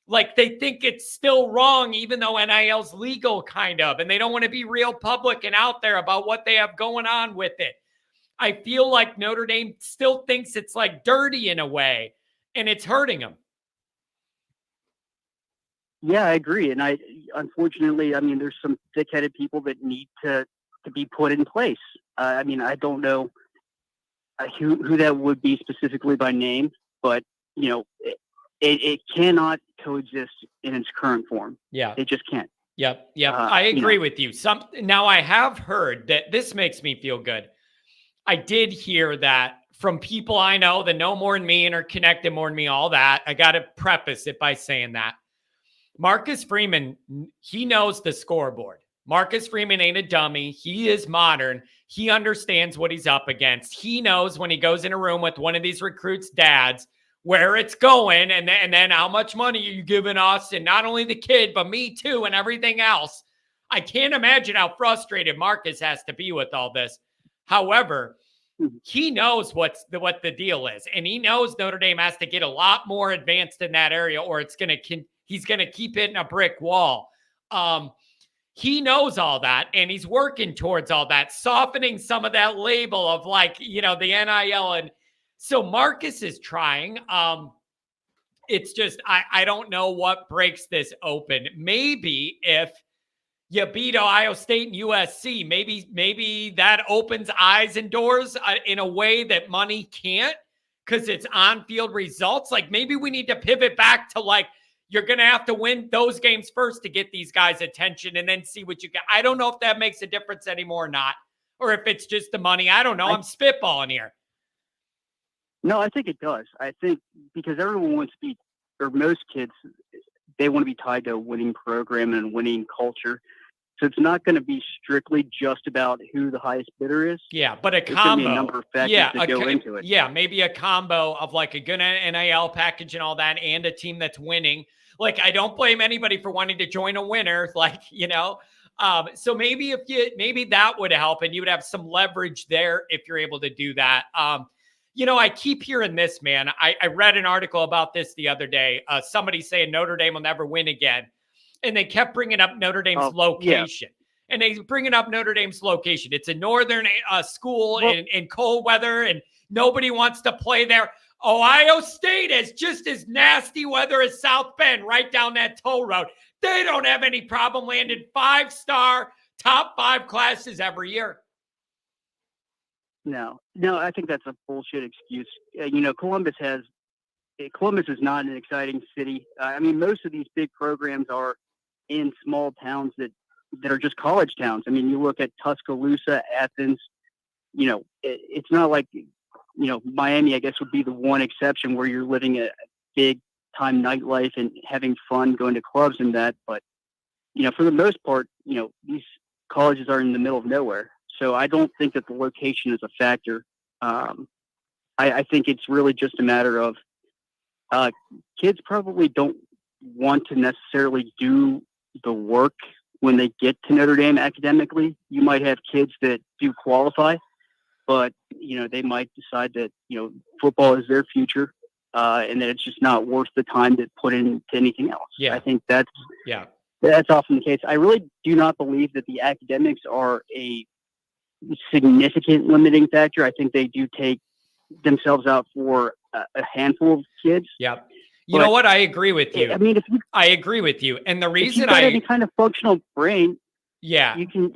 Like they think it's still wrong, even though NIL's legal, kind of, and they don't want to be real public and out there about what they have going on with it. I feel like Notre Dame still thinks it's like dirty in a way, and it's hurting them. Yeah, I agree. And unfortunately, I mean, there's some thick-headed people that need to be put in place. I mean, I don't know who that would be specifically by name, but, you know, it cannot coexist in its current form. Yeah. It just can't. Yep. I agree with you. Now I have heard that this makes me feel good. I did hear that from people I know that know more than me and are connected more than me, all that. I got to preface it by saying that Marcus Freeman, he knows the scoreboard. Marcus Freeman ain't a dummy. He is modern. He understands what he's up against. He knows when he goes in a room with one of these recruits' dads where it's going, and then how much money are you giving us, and not only the kid, but me too, and everything else. I can't imagine how frustrated Marcus has to be with all this. However, he knows what the deal is, and he knows Notre Dame has to get a lot more advanced in that area, or he's going to keep hitting a brick wall. He knows all that, and he's working towards all that, softening some of that label of like, you know, the NIL. And so Marcus is trying. It's just, I don't know what breaks this open. Maybe if you beat Ohio State and USC, maybe that opens eyes and doors in a way that money can't, because it's on-field results. Like maybe we need to pivot back to like, you're going to have to win those games first to get these guys' attention and then see what you get. I don't know if that makes a difference anymore or not, or if it's just the money. I don't know. I'm spitballing here. No, I think it does. I think because everyone wants to be, or most kids, they want to be tied to a winning program and winning culture. So it's not going to be strictly just about who the highest bidder is. Yeah, but a combo. There's going to be a number of factors that go into it. Yeah, maybe a combo of like a good NIL package and all that, and a team that's winning. Like, I don't blame anybody for wanting to join a winner, like, you know. So maybe maybe that would help, and you would have some leverage there if you're able to do that. You know, I keep hearing this, man. I read an article about this the other day. Somebody saying Notre Dame will never win again. And they kept bringing up Notre Dame's location. Yeah. And they bringing up Notre Dame's location. It's a northern school in cold weather, and nobody wants to play there. Ohio State has just as nasty weather as South Bend, right down that toll road. They don't have any problem landing 5-star, top 5 classes every year. No, I think that's a bullshit excuse. You know, Columbus is not an exciting city. I mean, most of these big programs are in small towns that are just college towns. I mean, you look at Tuscaloosa, Athens, you know, it's not like, you know, Miami, I guess, would be the one exception where you're living a big time nightlife and having fun, going to clubs and that. But, you know, for the most part, you know, these colleges are in the middle of nowhere. So I don't think that the location is a factor. I think it's really just a matter of kids probably don't want to necessarily do the work when they get to Notre Dame academically. You might have kids that do qualify, but, you know, they might decide that, you know, football is their future, and that it's just not worth the time to put into anything else. Yeah. I think that's often the case. I really do not believe that the academics are a significant limiting factor. I think they do take themselves out for a handful of kids. Yeah. You know what? I agree with you. I mean, I agree with you. And the reason if you've got any kind of functional brain, you can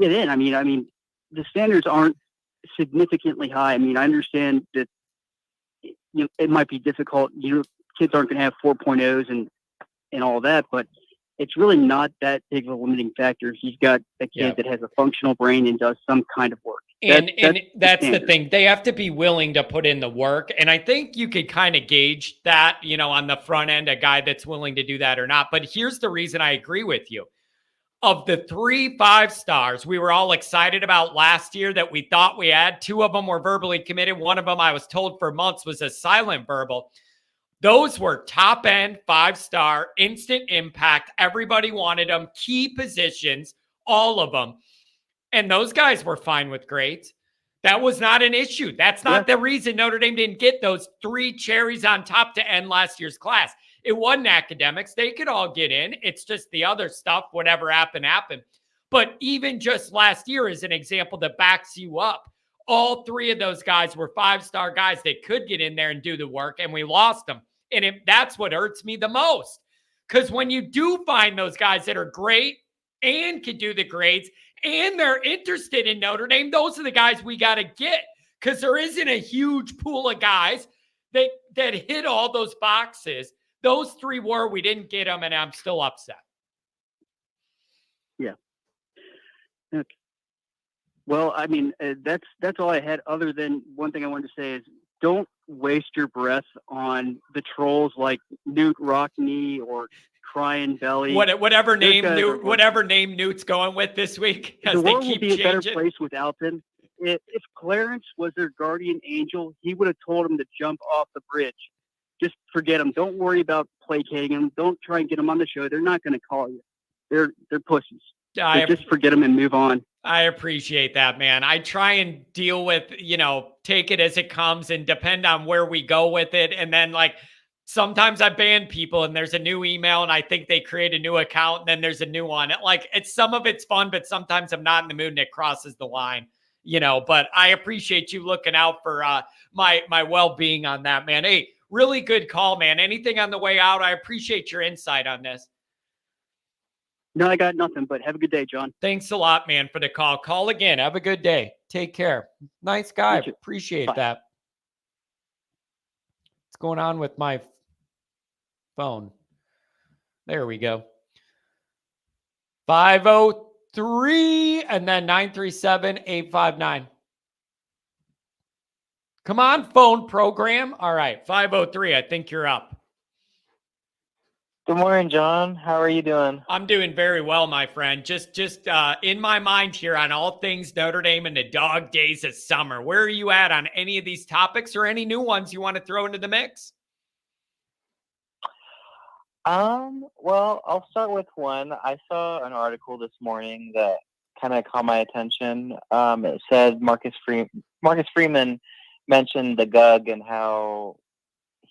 get in. I mean, the standards aren't significantly high. I mean, I understand that, you know, it might be difficult. You know, kids aren't going to have 4.0s and all that, but it's really not that big of a limiting factor if you've got a kid that has a functional brain and does some kind of work. And that's the thing. They have to be willing to put in the work. And I think you could kind of gauge that, you know, on the front end, a guy that's willing to do that or not. But here's the reason I agree with you. of the 3 5-stars we were all excited about last year that we thought we had, 2 of them were verbally committed. One of them, I was told for months, was a silent verbal. Those were top end 5-star, instant impact. Everybody wanted them, key positions, all of them. And those guys were fine with grades. That was not an issue. That's not the reason Notre Dame didn't get those 3 cherries on top to end last year's class. It wasn't academics. They could all get in. It's just the other stuff, whatever happened. But even just last year is an example that backs you up. All 3 of those guys were 5-star guys that could get in there and do the work, and we lost them. And that's what hurts me the most. Because when you do find those guys that are great and can do the grades and they're interested in Notre Dame, those are the guys we got to get. Because there isn't a huge pool of guys that hit all those boxes. Those 3 were, we didn't get them, and I'm still upset. Yeah. Okay. Well, I mean, that's all I had, other than one thing I wanted to say is don't waste your breath on the trolls like Newt Rockney or Crying Belly. Whatever name Newt's going with this week, as the they world keep would be changing. a better place without them. If Clarence was their guardian angel, he would have told him to jump off the bridge. Just forget them. Don't worry about placating them. Don't try and get them on the show. They're not going to call you. They're pussies. Just forget them and move on. I appreciate that, man. I try and deal with, take it as it comes and depend on where we go with it. And then sometimes I ban people and there's a new email and I think they create a new account and then there's a new one. Some of it's fun, but sometimes I'm not in the mood and it crosses the line, but I appreciate you looking out for my well-being on that, man. Hey, really good call, man. Anything on the way out? I appreciate your insight on this. No, I got nothing, but have a good day, John. Thanks a lot, man, for the call. Call again. Have a good day. Take care. Nice guy. Appreciate that. What's going on with my phone? There we go. 503 and then 937-859. Come on, phone program. All right, 503. I think you're up. Good morning, John. How are you doing? I'm doing very well, my friend. Just in my mind here on all things Notre Dame and the dog days of summer. Where are you at on any of these topics or any new ones you want to throw into the mix? Well, I'll start with one. I saw an article this morning that kind of caught my attention. It said Marcus Freeman mentioned the GUG and how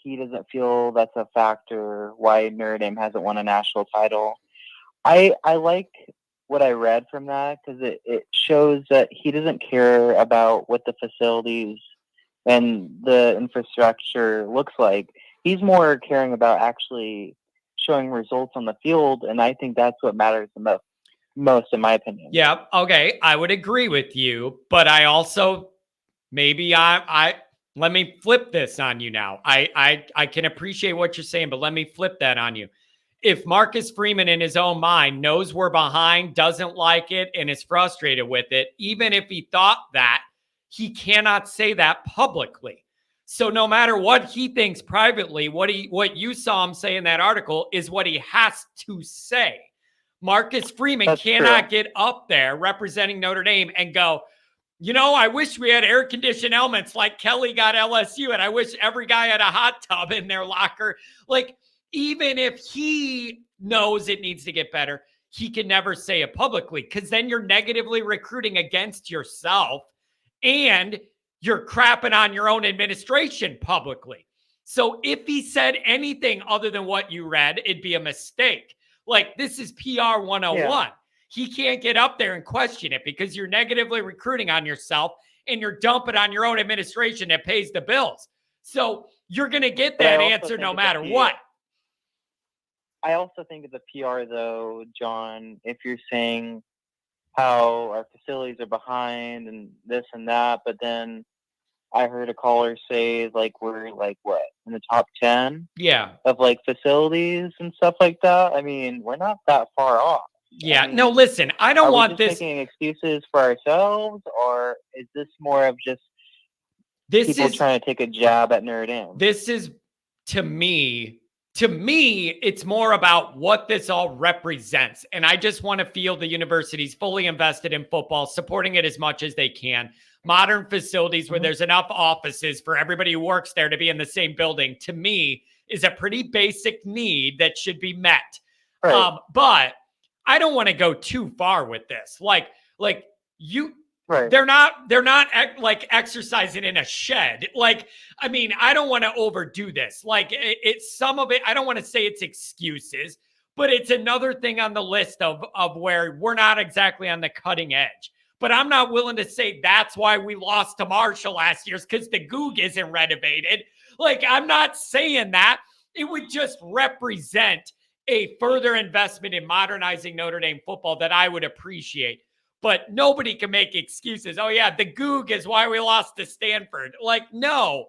he doesn't feel that's a factor why Notre Dame hasn't won a national title. I like what I read from that because it shows that he doesn't care about what the facilities and the infrastructure looks like. He's more caring about actually showing results on the field, and I think that's what matters the most in my opinion. Yeah, okay, I would agree with you, but I also let me flip this on you now. I can appreciate what you're saying, but let me flip that on you. If Marcus Freeman in his own mind knows we're behind, doesn't like it, and is frustrated with it, even if he thought that, he cannot say that publicly. So no matter what he thinks privately, what you saw him say in that article is what he has to say. Marcus Freeman cannot get up there representing Notre Dame and go, I wish we had air-conditioned helmets like Kelly got LSU, and I wish every guy had a hot tub in their locker. Even if he knows it needs to get better, he can never say it publicly because then you're negatively recruiting against yourself and you're crapping on your own administration publicly. So if he said anything other than what you read, it'd be a mistake. This is PR 101. Yeah. He can't get up there and question it because you're negatively recruiting on yourself and you're dumping on your own administration that pays the bills. So you're going to get that answer no matter what. I also think of the PR, though, John, if you're saying how our facilities are behind and this and that, but then I heard a caller say, we're, what, in the top 10? Yeah. Of, facilities and stuff like that? I mean, we're not that far off. Yeah, no, listen, I don't want this making excuses for ourselves, or is this more of just people trying to take a jab at Notre Dame? This is, to me, to me, it's more about what this all represents. And I just want to feel the university's fully invested in football, supporting it as much as they can. Modern facilities where there's enough offices for everybody who works there to be in the same building, to me, is a pretty basic need that should be met. Right. But I don't want to go too far with this. Like you, Right. they're not like exercising in a shed. Like, I mean, I don't want to overdo this. Like it's some of it. I don't want to say it's excuses, but it's another thing on the list of where we're not exactly on the cutting edge. But I'm not willing to say that's why we lost to Marshall last year, because the Goog isn't renovated. Like, I'm not saying that. It would just represent a further investment in modernizing Notre Dame football that I would appreciate. But nobody can make excuses. Oh, yeah, the Goog is why we lost to Stanford. Like, no,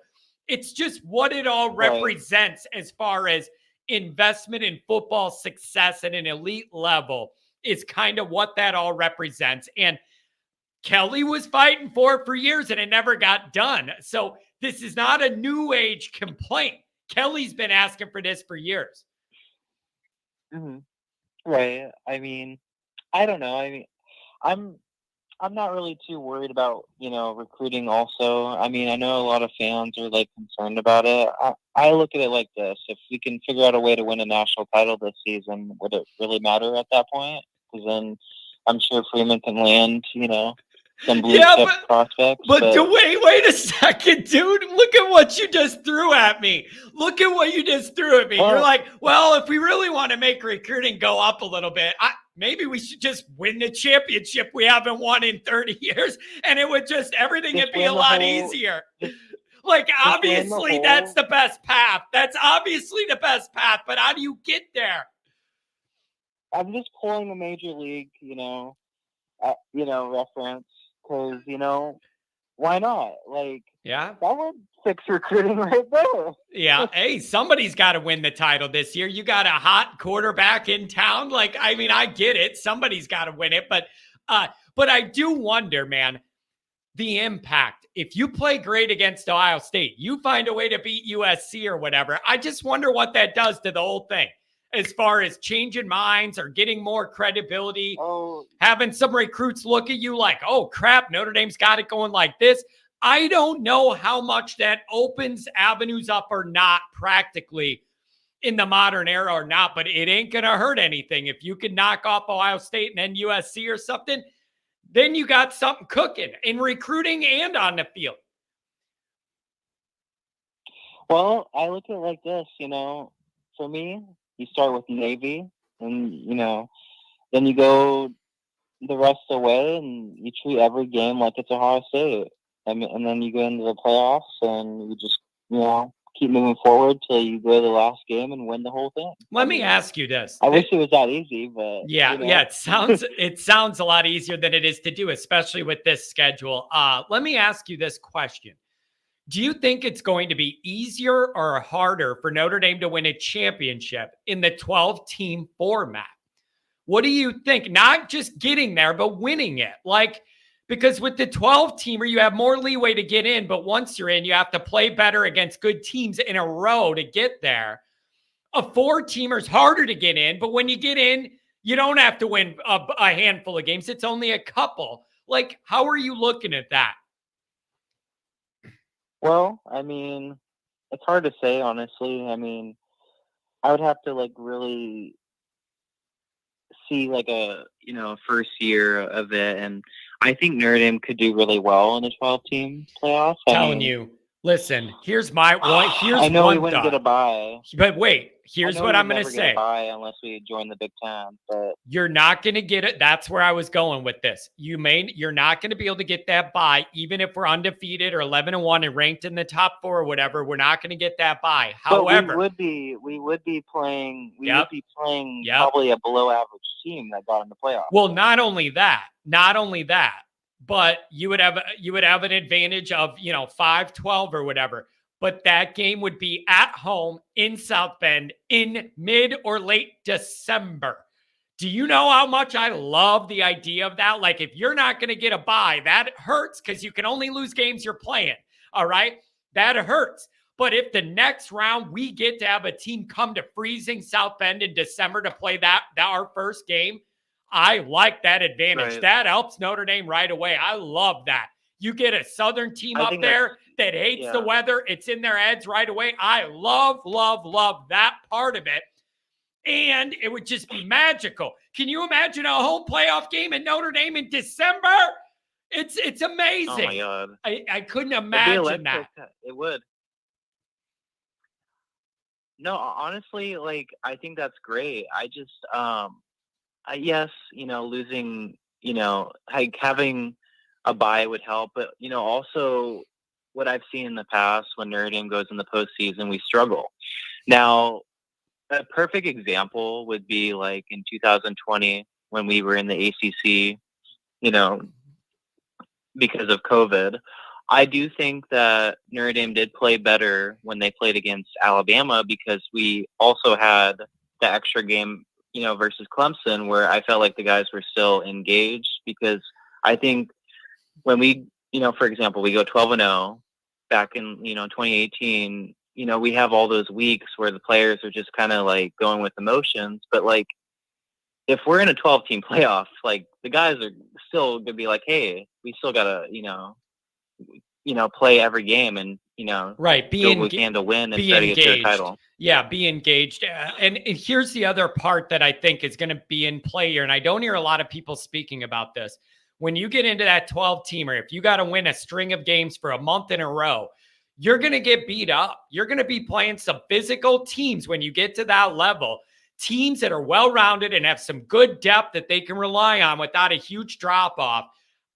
it's just what it all represents as far as investment in football success at an elite level is kind of what that all represents. And Kelly was fighting for years and it never got done. So this is not a new age complaint. Kelly's been asking for this for years. Mm-hmm. Right. I mean, I don't know. I mean, I'm not really too worried about, recruiting also. I mean, I know a lot of fans are like concerned about it. I look at it like this. If we can figure out a way to win a national title this season, would it really matter at that point? Because then I'm sure Freeman can land, some blue chip prospects. But wait a second, dude. Look at what you just threw at me. Look at what you just threw at me. You're like, well, if we really want to make recruiting go up a little bit, maybe we should just win the championship we haven't won in 30 years. And it would everything would be a lot easier. Like, obviously, that's the best path. That's obviously the best path. But how do you get there? I'm just pulling a major league, reference. Because, why not? Like, yeah, that would fix recruiting right there. Yeah. Hey, somebody's got to win the title this year. You got a hot quarterback in town. Like, I mean, I get it. Somebody's got to win it. But I do wonder, man, the impact. If you play great against Ohio State, you find a way to beat USC or whatever. I just wonder what that does to the whole thing. As far as changing minds or getting more credibility, having some recruits look at you like, oh, crap, Notre Dame's got it going like this. I don't know how much that opens avenues up or not practically in the modern era or not, but it ain't going to hurt anything. If you can knock off Ohio State and then USC or something, then you got something cooking in recruiting and on the field. Well, I look at it like this, for me, you start with Navy and, then you go the rest of the way and you treat every game like it's Ohio State. And then you go into the playoffs and you just, keep moving forward till you go to the last game and win the whole thing. Let me ask you this. I wish it was that easy, but yeah, it sounds a lot easier than it is to do, especially with this schedule. Let me ask you this question. Do you think it's going to be easier or harder for Notre Dame to win a championship in the 12-team format? What do you think? Not just getting there, but winning it. Like, because with the 12-teamer, you have more leeway to get in, but once you're in, you have to play better against good teams in a row to get there. A 4-teamer is harder to get in, but when you get in, you don't have to win a handful of games. It's only a couple. Like, how are you looking at that? Well, I mean, it's hard to say, honestly. I mean, I would have to, really see, a first year of it. And I think Notre Dame could do really well in a 12-team playoff. Listen, here's my one. I know we wouldn't get a bye. But wait, here's what I'm going to say. Get a bye unless we join the Big Ten, but you're not going to get it. That's where I was going with this. You're not going to be able to get that bye, even if we're undefeated or 11-1 and ranked in the top 4 or whatever. We're not going to get that bye. However, we would be playing probably a below average team that got in the playoffs. Well, not only that. But you would have an advantage of, 5-12 or whatever. But that game would be at home in South Bend in mid or late December. Do you know how much I love the idea of that? Like, if you're not going to get a bye, that hurts because you can only lose games you're playing. All right? That hurts. But if the next round we get to have a team come to freezing South Bend in December to play that our first game, I like that advantage. Right. That helps Notre Dame right away. I love that. You get a Southern team I up think there that hates the weather. It's in their heads right away. I love that part of it. And it would just be magical. Can you imagine a home playoff game in Notre Dame in December? It's amazing. Oh my God. I couldn't It'd be imagine that. electric. It would. No, honestly, like I think that's great. I just yes, losing, like having a bye would help, but also what I've seen in the past when Notre Dame goes in the postseason, we struggle. Now, a perfect example would be like in 2020 when we were in the ACC, because of COVID. I do think that Notre Dame did play better when they played against Alabama because we also had the extra game, versus Clemson, where I felt like the guys were still engaged because I think when we, for example, we go 12-0 back in, 2018, we have all those weeks where the players are just kind of like going with emotions. But like, if we're in a 12-team playoff, like the guys are still going to be like, hey, we still got to, play every game and, right, do what we can to win and try to get to the title. Yeah, be engaged. And here's the other part that I think is going to be in play here. And I don't hear a lot of people speaking about this. When you get into that 12-teamer, if you got to win a string of games for a month in a row, you're going to get beat up. You're going to be playing some physical teams when you get to that level. Teams that are well-rounded and have some good depth that they can rely on without a huge drop-off.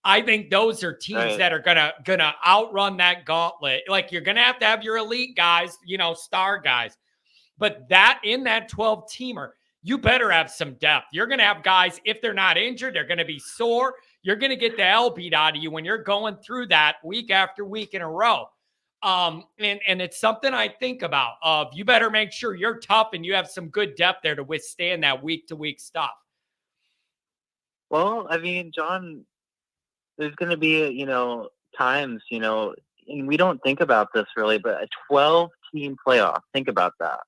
I think those are teams that are gonna outrun that gauntlet. Like you're gonna have your elite guys, star guys. But that in that 12-teamer, you better have some depth. You're gonna have guys, if they're not injured, they're gonna be sore. You're gonna get the hell beat out of you when you're going through that week after week in a row. And it's something I think about of you better make sure you're tough and you have some good depth there to withstand that week to week stuff. Well, I mean, John, there's going to be, times, and we don't think about this really, but a 12-team playoff, think about that.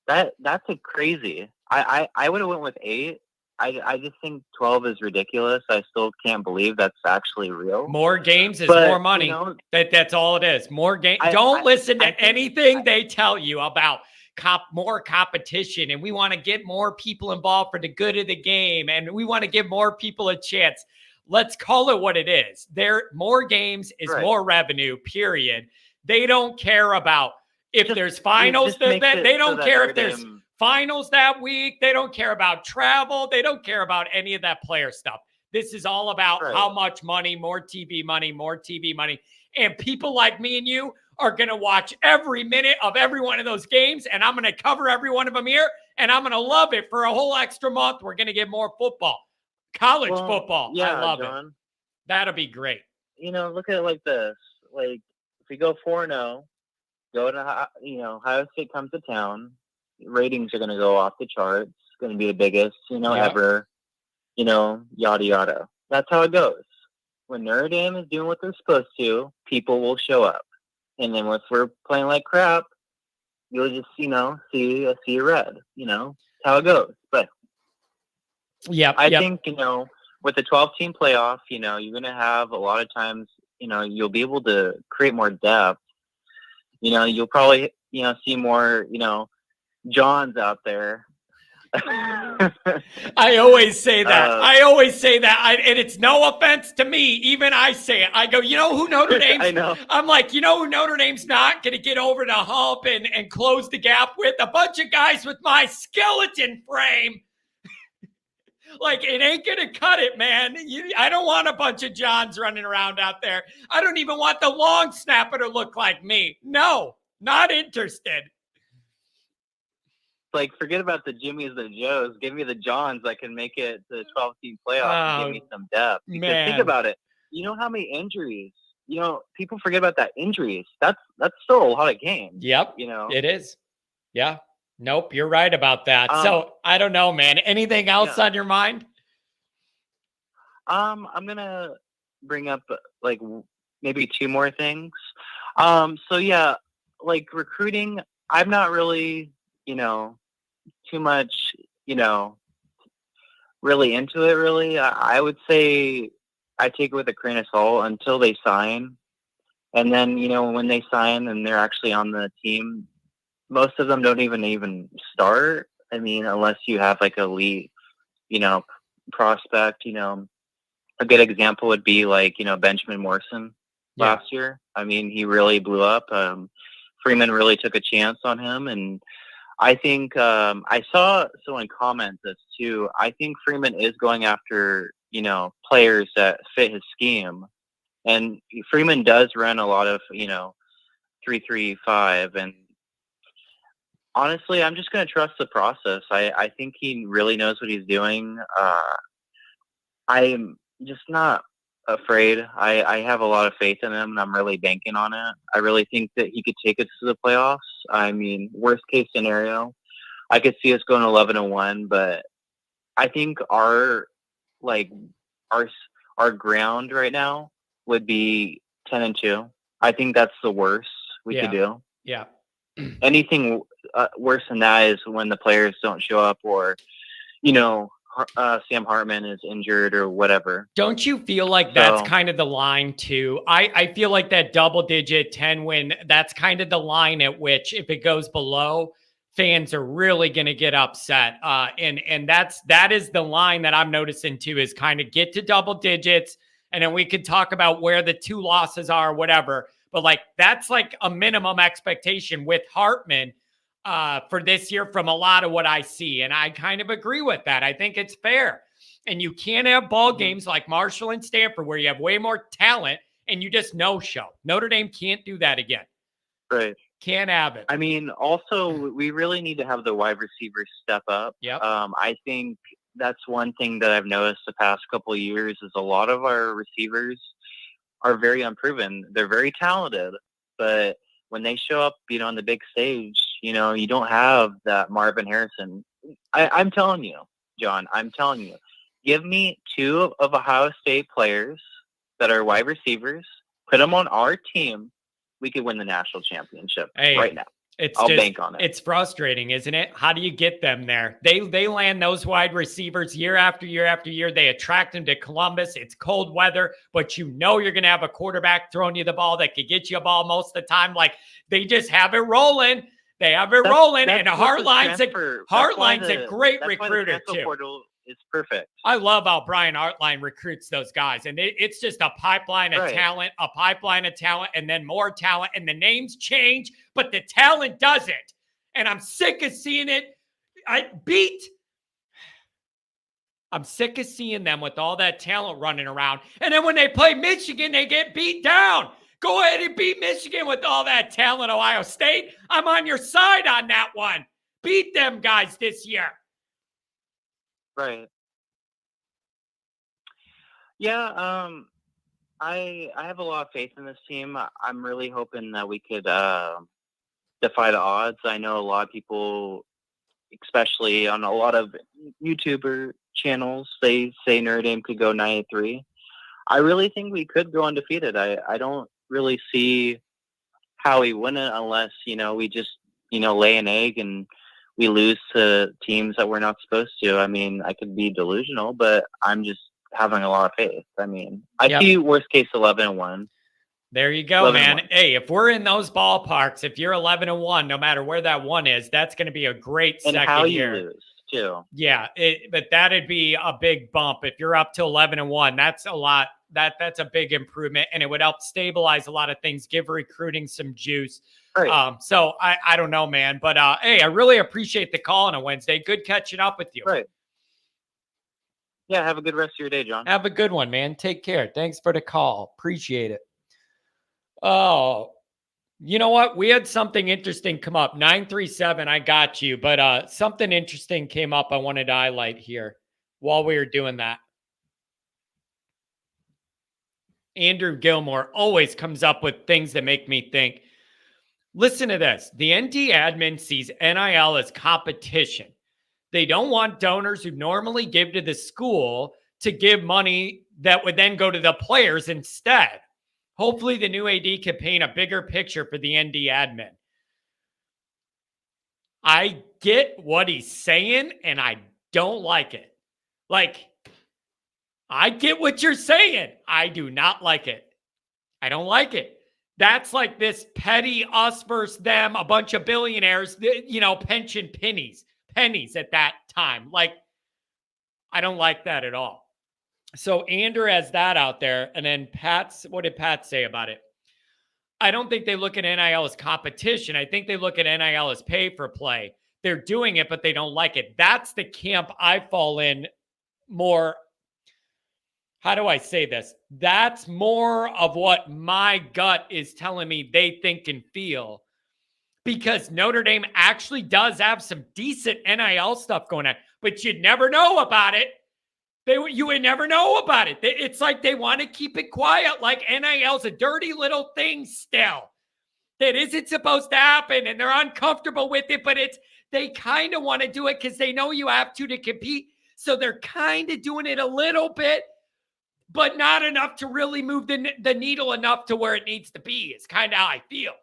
That's a crazy. I would have went with 8. I just think 12 is ridiculous. I still can't believe that's actually real. More games is more money. That's all it is. More games. Don't listen to anything they tell you about more competition, and we want to get more people involved for the good of the game, and we want to give more people a chance. Let's call it what it is. More games is more revenue, period. They don't care about if there's finals. They don't care if there's finals that week. They don't care about travel. They don't care about any of that player stuff. This is all about how much money, more TV money. And people like me and you are going to watch every minute of every one of those games, and I'm going to cover every one of them here, and I'm going to love it for a whole extra month. We're going to get more football. College football. Yeah, I love John. it. That'll be great. Look at it like this. Like, if we go 4-0, go to, Ohio State comes to town, ratings are going to go off the charts. It's going to be the biggest, ever, yada, yada. That's how it goes. When Notre Dame is doing what they're supposed to, people will show up. And then once we're playing like crap, you'll just, see red. That's how it goes. But I think, with the 12-team playoff, you're going to have a lot of times, you'll be able to create more depth. You'll probably, see more, Johns out there. I always say that. And it's no offense to me. Even I say it. I go, who Notre Dame's? I know. I'm like, who Notre Dame's not going to get over the hump and close the gap with? A bunch of guys with my skeleton frame. Like, it ain't going to cut it, man. I don't want a bunch of Johns running around out there. I don't even want the long snapper to look like me. No, not interested. Like, forget about the Jimmies, the Joes. Give me the Johns that can make it to the 12-team playoff and give me some depth. Because think about it. You know how many injuries? People forget about that injuries. That's still a lot of games. Yep. It is. Yeah. Nope, you're right about that. So I don't know, man. Anything else on your mind? I'm gonna bring up like maybe 2 more things. So yeah, like recruiting, I'm not really, too much, really into it. Really, I would say I take it with a grain of salt until they sign, and then when they sign and they're actually on the team, most of them don't even start. I mean, unless you have like elite, prospect. A good example would be like Benjamin Morrison last year. I mean, he really blew up. Freeman really took a chance on him, and I think I saw someone comment this too. I think Freeman is going after players that fit his scheme, and Freeman does run a lot of 3-3-5, and honestly, I'm just going to trust the process. I think he really knows what he's doing. I'm just not afraid. I have a lot of faith in him, and I'm really banking on it. I really think that he could take us to the playoffs. I mean, worst case scenario, I could see us going 11-1, but I think our ground right now would be 10-2. I think that's the worst we could do. Yeah. Anything worse than that is when the players don't show up, or Sam Hartman is injured or whatever. Don't you feel like that's kind of the line too? I feel like that double-digit 10 win, that's kind of the line at which if it goes below, fans are really going to get upset. And that is the line that I'm noticing too, is kind of get to double digits, and then we could talk about where the 2 losses are, whatever. But like that's like a minimum expectation with Hartman for this year from a lot of what I see. And I kind of agree with that. I think it's fair. And you can't have ball games like Marshall and Stanford where you have way more talent and you just no-show. Notre Dame can't do that again. Right. Can't have it. I mean, also, we really need to have the wide receivers step up. Yep. I think that's one thing that I've noticed the past couple of years is a lot of our receivers are very unproven. They're very talented, but when they show up, on the big stage, you don't have that Marvin Harrison. I'm telling you, John, give me 2 of Ohio State players that are wide receivers, put them on our team. We could win the national championship right now. I'll bank on it. It's frustrating, isn't it? How do you get them there? They land those wide receivers year after year after year. They attract them to Columbus. It's cold weather, but you're going to have a quarterback throwing you the ball that could get you a ball most of the time. Like they just have it rolling. They have it rolling, and Hartline's a great recruiter too. It's perfect. I love how Brian Hartline recruits those guys. And it's just a pipeline of talent, and then more talent. And the names change, but the talent doesn't. And I'm sick of seeing it. I'm sick of seeing them with all that talent running around. And then when they play Michigan, they get beat down. Go ahead and beat Michigan with all that talent, Ohio State. I'm on your side on that one. Beat them guys this year. Right. Yeah, I have a lot of faith in this team. I'm really hoping that we could defy the odds. I know a lot of people, especially on a lot of YouTuber channels, they say Notre Dame could go 9-3. I really think we could go undefeated. I don't really see how we wouldn't unless, we just, lay an egg and we lose to teams that we're not supposed to. I mean, I could be delusional, but I'm just having a lot of faith. I mean, I see worst case 11-1. There you go, man. Hey, if we're in those ballparks, if you're 11-1, no matter where that one is, that's going to be a great second year. And how you lose too. Yeah, but that'd be a big bump if you're up to 11-1. That's a lot. That's a big improvement, and it would help stabilize a lot of things, give recruiting some juice. Right. So I don't know, man, but hey, I really appreciate the call on a Wednesday. Good catching up with you. Right. Yeah, have a good rest of your day, John. Have a good one, man. Take care. Thanks for the call. Appreciate it. Oh, you know what? We had something interesting come up. 937, I got you, but something interesting came up I wanted to highlight here while we were doing that. Andrew Gilmore always comes up with things that make me think. Listen to this. The ND admin sees NIL as competition. They don't want donors who normally give to the school to give money that would then go to the players instead. Hopefully the new AD can paint a bigger picture for the ND admin. I get what he's saying, and I don't like it. Like, I get what you're saying. I do not like it. I don't like it. That's like this petty us versus them, a bunch of billionaires, pension pennies at that time. Like, I don't like that at all. So Andrew has that out there. And then what did Pat say about it? I don't think they look at NIL as competition. I think they look at NIL as pay for play. They're doing it, but they don't like it. That's the camp I fall in more. How do I say this? That's more of what my gut is telling me they think and feel, because Notre Dame actually does have some decent NIL stuff going on, but you'd never know about it. You would never know about it. It's like they want to keep it quiet, like NIL's a dirty little thing still that isn't supposed to happen, and they're uncomfortable with it, but they kind of want to do it because they know you have to compete. So they're kind of doing it a little bit, but not enough to really move the needle enough to where it needs to be. It's kind of how I feel.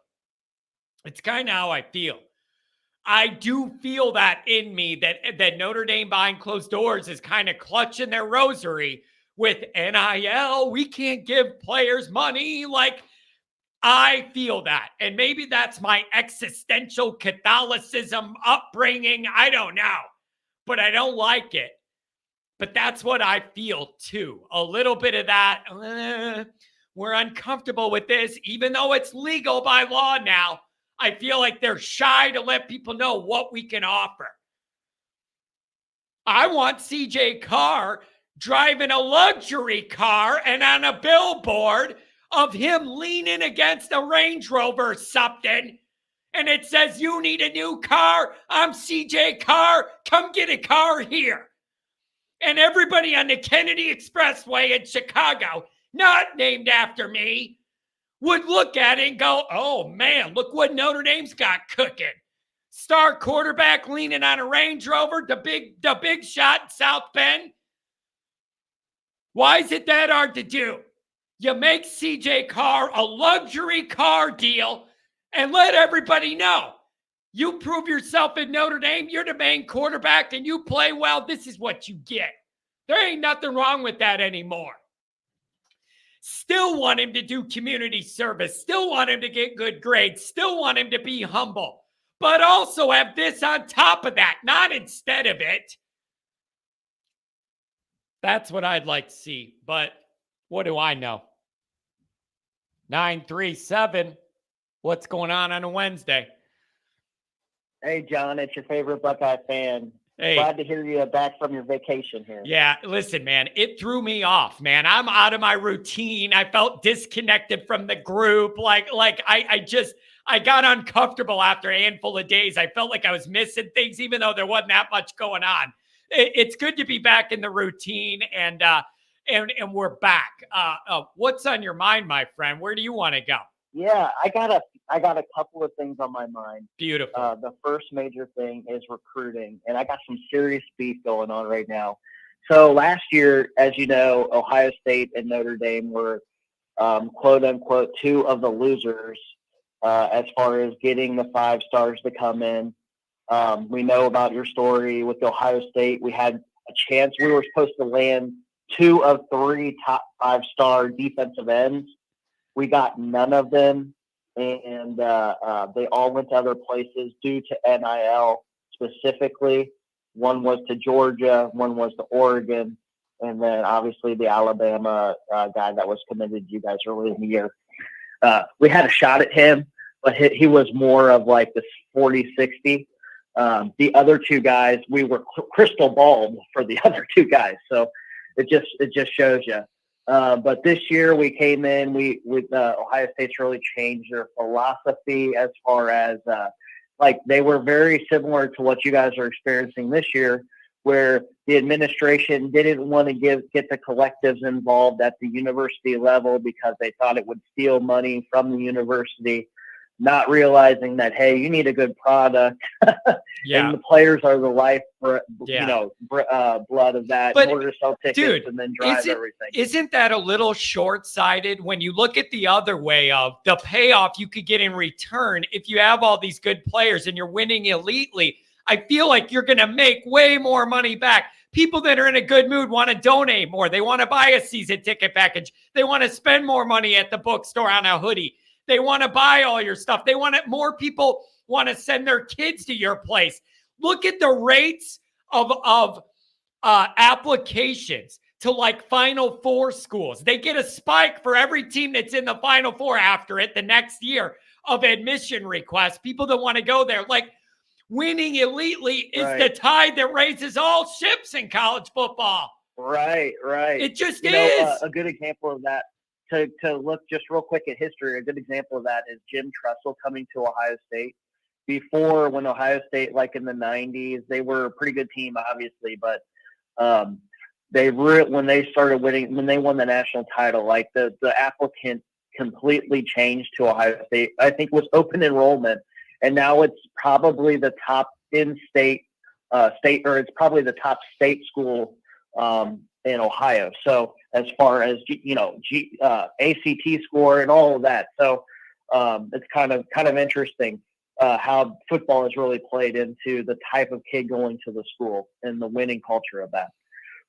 It's kind of how I feel. I do feel that in me that Notre Dame behind closed doors is kind of clutching their rosary with NIL. We can't give players money. Like, I feel that. And maybe that's my existential Catholicism upbringing. I don't know. But I don't like it. But that's what I feel too. A little bit of that. We're uncomfortable with this, even though it's legal by law now. I feel like they're shy to let people know what we can offer. I want CJ Carr driving a luxury car and on a billboard of him leaning against a Range Rover or something. And it says, "You need a new car? I'm CJ Carr. Come get a car here." And everybody on the Kennedy Expressway in Chicago, not named after me, would look at it and go, "Oh, man, look what Notre Dame's got cooking. Star quarterback leaning on a Range Rover, the big shot in South Bend." Why is it that hard to do? You make CJ Carr a luxury car deal and let everybody know. You prove yourself in Notre Dame, you're the main quarterback, and you play well, this is what you get. There ain't nothing wrong with that anymore. Still want him to do community service. Still want him to get good grades. Still want him to be humble. But also have this on top of that, not instead of it. That's what I'd like to see. But what do I know? 937. What's going on a Wednesday? Hey, John, it's your favorite Buckeye fan. Hey. Glad to hear you back from your vacation here. Yeah, listen, man, it threw me off, man. I'm out of my routine. I felt disconnected from the group. I got uncomfortable after a handful of days. I felt like I was missing things, even though there wasn't that much going on. It's good to be back in the routine, and we're back. What's on your mind, my friend? Where do you want to go? Yeah, I got a couple of things on my mind. Beautiful. The first major thing is recruiting, and I got some serious beef going on right now. So last year, as you know, Ohio State and Notre Dame were quote unquote two of the losers as far as getting the 5 stars to come in. We know about your story with Ohio State. We had a chance. We were supposed to land 2 of 3 top 5-star defensive ends. We got none of them, and they all went to other places due to NIL specifically. One was to Georgia, one was to Oregon, and then obviously the Alabama guy that was committed to you guys early in the year. We had a shot at him, but he was more of like this 40-60. The other 2 guys, we were crystal balled for the other 2 guys, so it just shows you. But this year we came in, Ohio State's really changed their philosophy as far as they were very similar to what you guys are experiencing this year, where the administration didn't want to get the collectives involved at the university level because they thought it would steal money from the university. not realizing that, hey, you need a good product. Yeah. And the players are the life, blood of that But, in order to sell tickets dude, and then drive everything. Isn't that a little short-sighted when you look at the other way of the payoff you could get in return if you have all these good players and you're winning elitely? I feel like you're going to make way more money back. People that are in a good mood want to donate more. They want to buy a season ticket package. They want to spend more money at the bookstore on a hoodie. They want to buy all your stuff. They want it. More people want to send their kids to your place. Look at the rates of applications to like Final Four schools. They get a spike for every team that's in the Final Four after it the next year of admission requests. People that want to go there. Like, winning elitely is the tide that raises all ships in college football. Right. It just is. A good example of that, to look just real quick at history, a good example of that is Jim Tressel coming to Ohio State. Before, when Ohio State, like in the 90s, they were a pretty good team, obviously, but when they started winning, when they won the national title, like the applicant completely changed to Ohio State. I think was open enrollment. And now it's probably the top in-state it's probably the top state school in Ohio. So as far as ACT score and all of that, so it's kind of interesting how football has really played into the type of kid going to the school and the winning culture of that.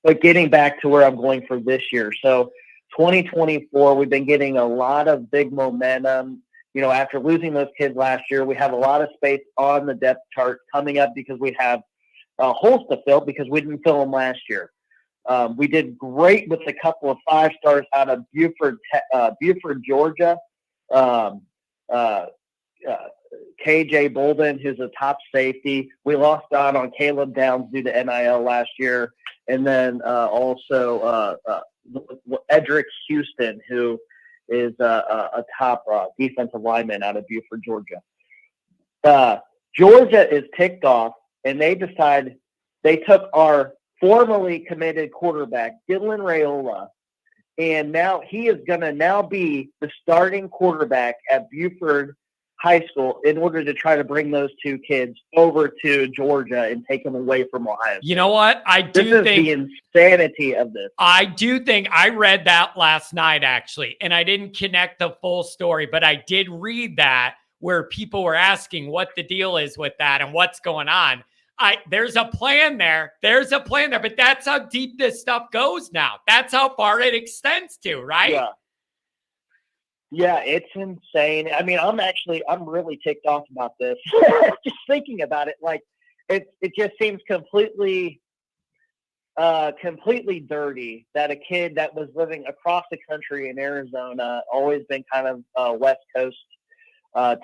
But getting back to where I'm going for this year, so 2024, we've been getting a lot of big momentum. After losing those kids last year, we have a lot of space on the depth chart coming up because we have holes to fill because we didn't fill them last year. We did great with a couple of 5-stars out of Buford, Georgia. KJ Bolden, who's a top safety. We lost out on Caleb Downs due to NIL last year. And then also Edric Houston, who is a top defensive lineman out of Buford, Georgia. Georgia is ticked off, and they took our formerly committed quarterback, Dylan Raiola, and now he is going to now be the starting quarterback at Buford High School in order to try to bring those two kids over to Georgia and take them away from Ohio. You know what? This is the insanity of this. I do think I read that last night, actually, and I didn't connect the full story, but I did read that where people were asking what the deal is with that and what's going on. There's a plan there. But that's how deep this stuff goes now. That's how far it extends to, right? Yeah, it's insane. I mean, I'm really ticked off about this. Just thinking about it, like it just seems completely dirty that a kid that was living across the country in Arizona, always been kind of West Coast,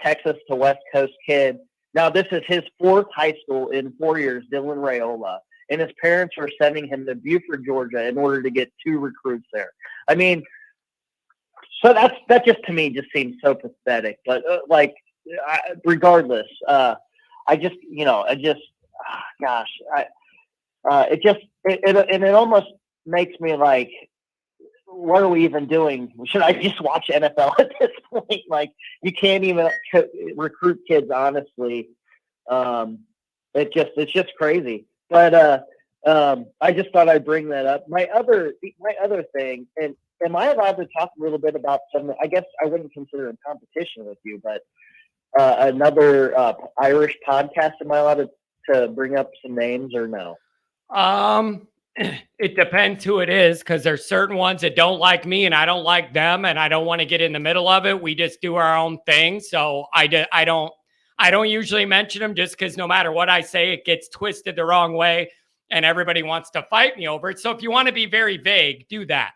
Texas to West Coast kid. Now this is his 4th high school in 4 years, Dylan Raiola, and his parents are sending him to Buford, Georgia, in order to get 2 recruits there. I mean. So that just to me just seems so pathetic. But regardless, it almost makes me like, what are we even doing? Should I just watch NFL at this point? Like, you can't even recruit kids, honestly. It's just crazy. But I just thought I'd bring that up. My other thing, and am I allowed to talk a little bit about some? I guess I wouldn't consider it competition with you, but another Irish podcast. Am I allowed to bring up some names or no? It depends who it is, because there's certain ones that don't like me and I don't like them, and I don't want to get in the middle of it. We just do our own thing. So I don't usually mention them, just because no matter what I say, it gets twisted the wrong way and everybody wants to fight me over it. So if you want to be very vague, do that.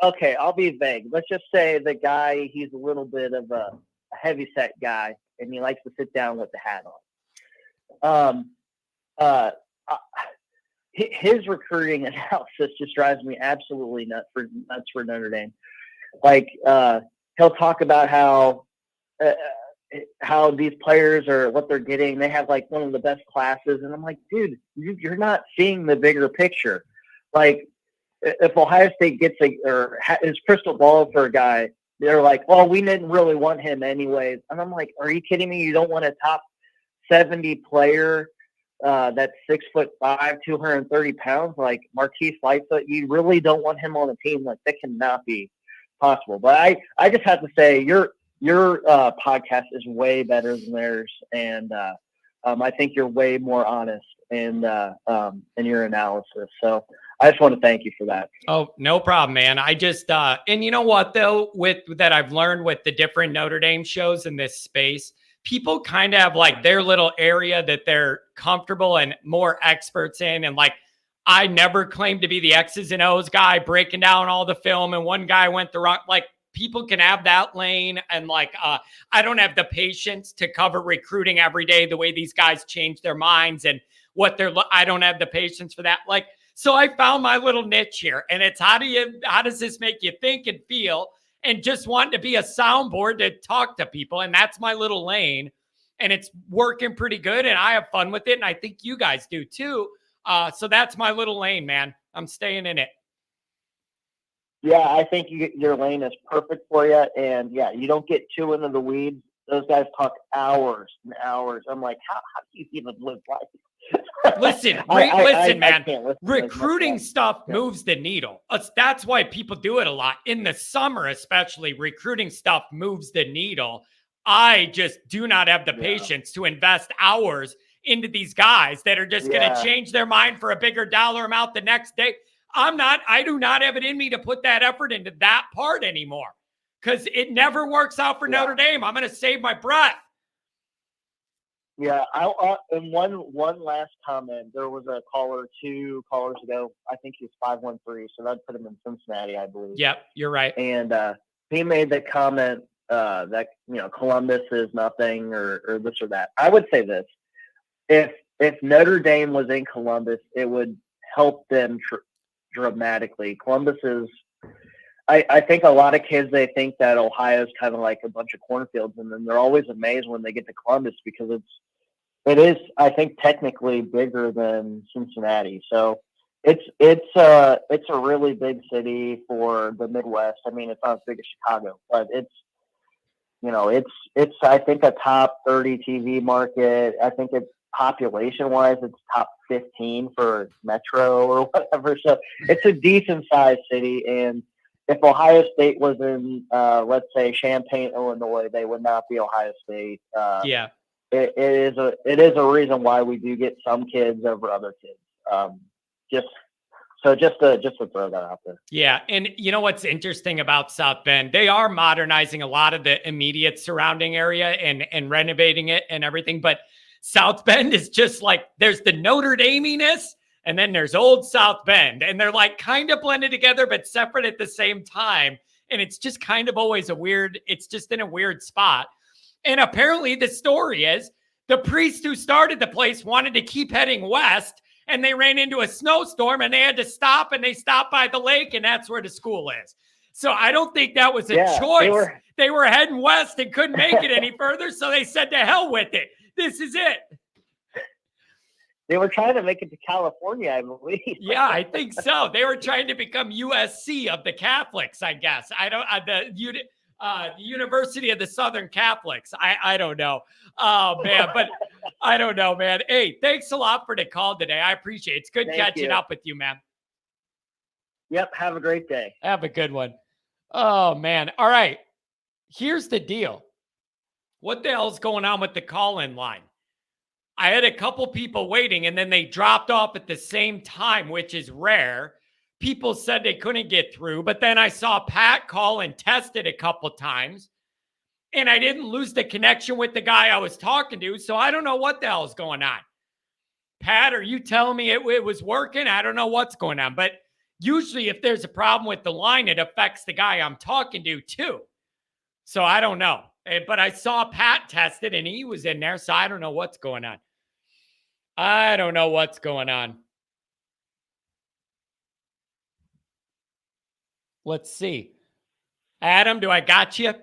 Okay, I'll be vague. Let's just say the guy, he's a little bit of a heavyset guy, and he likes to sit down with the hat on. His recruiting analysis just drives me absolutely nuts for Notre Dame. Like, he'll talk about how these players are, what they're getting. They have like one of the best classes, and I'm like, dude, you're not seeing the bigger picture. Like, if Ohio State gets is crystal ball for a guy they're like, well, we didn't really want him anyways. And I'm like, are you kidding me? You don't want a top 70 player that's 6'5", 230 pounds, like Marquise Lightfoot? You really don't want him on the team? Like, that cannot be possible. But I just have to say, your podcast is way better than theirs, and I think you're way more honest in your analysis. So I just want to thank you for that. Oh, no problem, man. I just, and you know what, though, with that I've learned with the different Notre Dame shows in this space, people kind of have like their little area that they're comfortable and more experts in. And like, I never claimed to be the X's and O's guy breaking down all the film. And one guy went the wrong, like, people can have that lane. And like, I don't have the patience to cover recruiting every day the way these guys change their minds and what I don't have the patience for that. Like, so I found my little niche here, and it's how does this make you think and feel, and just wanting to be a soundboard to talk to people. And that's my little lane, and it's working pretty good, and I have fun with it. And I think you guys do too. So that's my little lane, man. I'm staying in it. Yeah, I think your lane is perfect for you. And yeah, you don't get too into the weeds. Those guys talk hours and hours. I'm like, how do you even live life? Listen, listen, man. Recruiting stuff moves the needle. That's why people do it a lot. In the summer, especially, recruiting stuff moves the needle. I just do not have the patience to invest hours into these guys that are just going to change their mind for a bigger dollar amount the next day. I do not have it in me to put that effort into that part anymore, because it never works out for Notre Dame. I'm going to save my breath. Yeah, and one last comment. There was a caller 2 callers ago. I think he's 513, so that put him in Cincinnati, I believe. Yep, you're right. And he made the comment that Columbus is nothing or this or that. I would say this: if Notre Dame was in Columbus, it would help them dramatically. Columbus is. I think a lot of kids, they think that Ohio's kind of like a bunch of cornfields, and then they're always amazed when they get to Columbus because it is, I think, technically bigger than Cincinnati. So it's a really big city for the Midwest. I mean, it's not as big as Chicago, but it's I think a top 30 TV market. I think it's population wise, it's top 15 for Metro or whatever. So it's a decent sized city. And if Ohio State was in, let's say, Champaign, Illinois, they would not be Ohio State. It is a reason why we do get some kids over other kids. Just to throw that out there. Yeah, and you know what's interesting about South Bend? They are modernizing a lot of the immediate surrounding area and renovating it and everything. But South Bend is just like, there's the Notre Dame-iness, and then there's old South Bend, and they're like kind of blended together, but separate at the same time. And it's just kind of always it's just in a weird spot. And apparently the story is the priest who started the place wanted to keep heading west, and they ran into a snowstorm and they had to stop, and they stopped by the lake, and that's where the school is. So I don't think that was a choice. They were heading west and couldn't make it any further. So they said, to hell with it. This is it. They were trying to make it to California, I believe. Yeah, I think so. They were trying to become USC of the Catholics, I guess. The University of the Southern Catholics. I don't know. Oh, man, but I don't know, man. Hey, thanks a lot for the call today. I appreciate it. It's good catching up with you, man. Yep, have a great day. Have a good one. Oh, man. All right. Here's the deal. What the hell's going on with the call-in line? I had a couple people waiting, and then they dropped off at the same time, which is rare. People said they couldn't get through, but then I saw Pat call and test it a couple times, and I didn't lose the connection with the guy I was talking to, so I don't know what the hell is going on. Pat, are you telling me it was working? I don't know what's going on, but usually if there's a problem with the line, it affects the guy I'm talking to too. So I don't know. But I saw Pat test it, and he was in there, so I don't know what's going on. I don't know what's going on. Let's see. Adam, do I got you?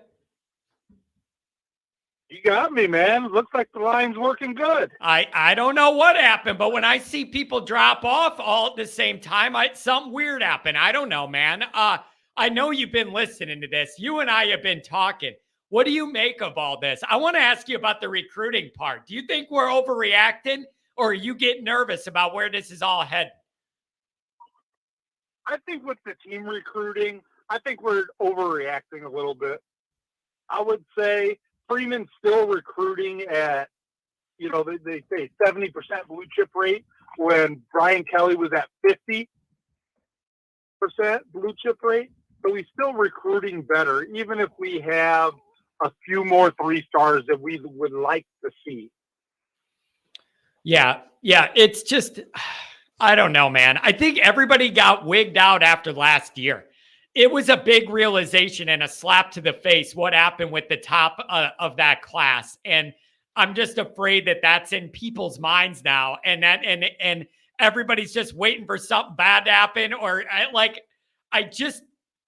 You got me, man. Looks like the line's working good. I don't know what happened, but when I see people drop off all at the same time, something weird happened. I don't know, man. I know you've been listening to this. You and I have been talking. What do you make of all this? I want to ask you about the recruiting part. Do you think we're overreacting, or are you getting nervous about where this is all headed? I think with the team recruiting, I think we're overreacting a little bit. I would say Freeman's still recruiting at, they say 70% blue chip rate when Brian Kelly was at 50% blue chip rate. So he's still recruiting better, even if we have a few more 3-stars that we would like to see. Yeah. It's just, I don't know, man. I think everybody got wigged out after last year. It was a big realization and a slap to the face what happened with the top of that class. And I'm just afraid that that's in people's minds now. And everybody's just waiting for something bad to happen. Or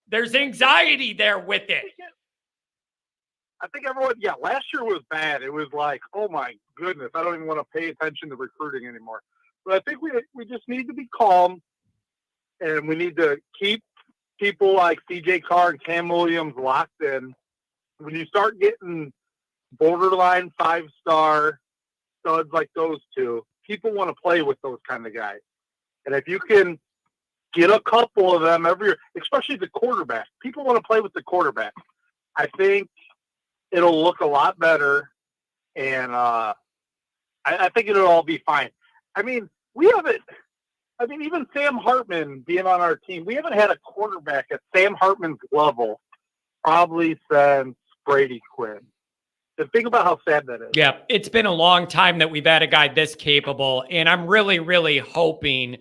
there's anxiety there with it. I think everyone, last year was bad. It was like, oh my goodness, I don't even want to pay attention to recruiting anymore. But I think we just need to be calm, and we need to keep people like CJ Carr and Cam Williams locked in. When you start getting borderline 5-star studs like those two, people want to play with those kind of guys. And if you can get a couple of them every year, especially the quarterback, people want to play with the quarterback. I think it'll look a lot better, and I think it'll all be fine. I mean, even Sam Hartman being on our team, we haven't had a quarterback at Sam Hartman's level probably since Brady Quinn. So think about how sad that is. Yeah, it's been a long time that we've had a guy this capable, and I'm really, really hoping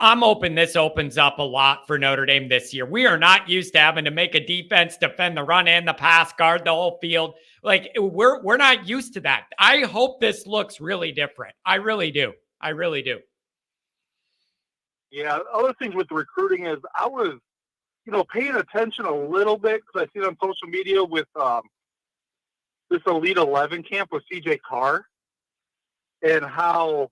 this opens up a lot for Notre Dame this year. We are not used to having to make a defense defend the run and the pass, guard the whole field. Like, we're not used to that. I hope this looks really different. I really do. Yeah, other things with the recruiting is I was, paying attention a little bit because I see it on social media with this Elite 11 camp with CJ Carr, and how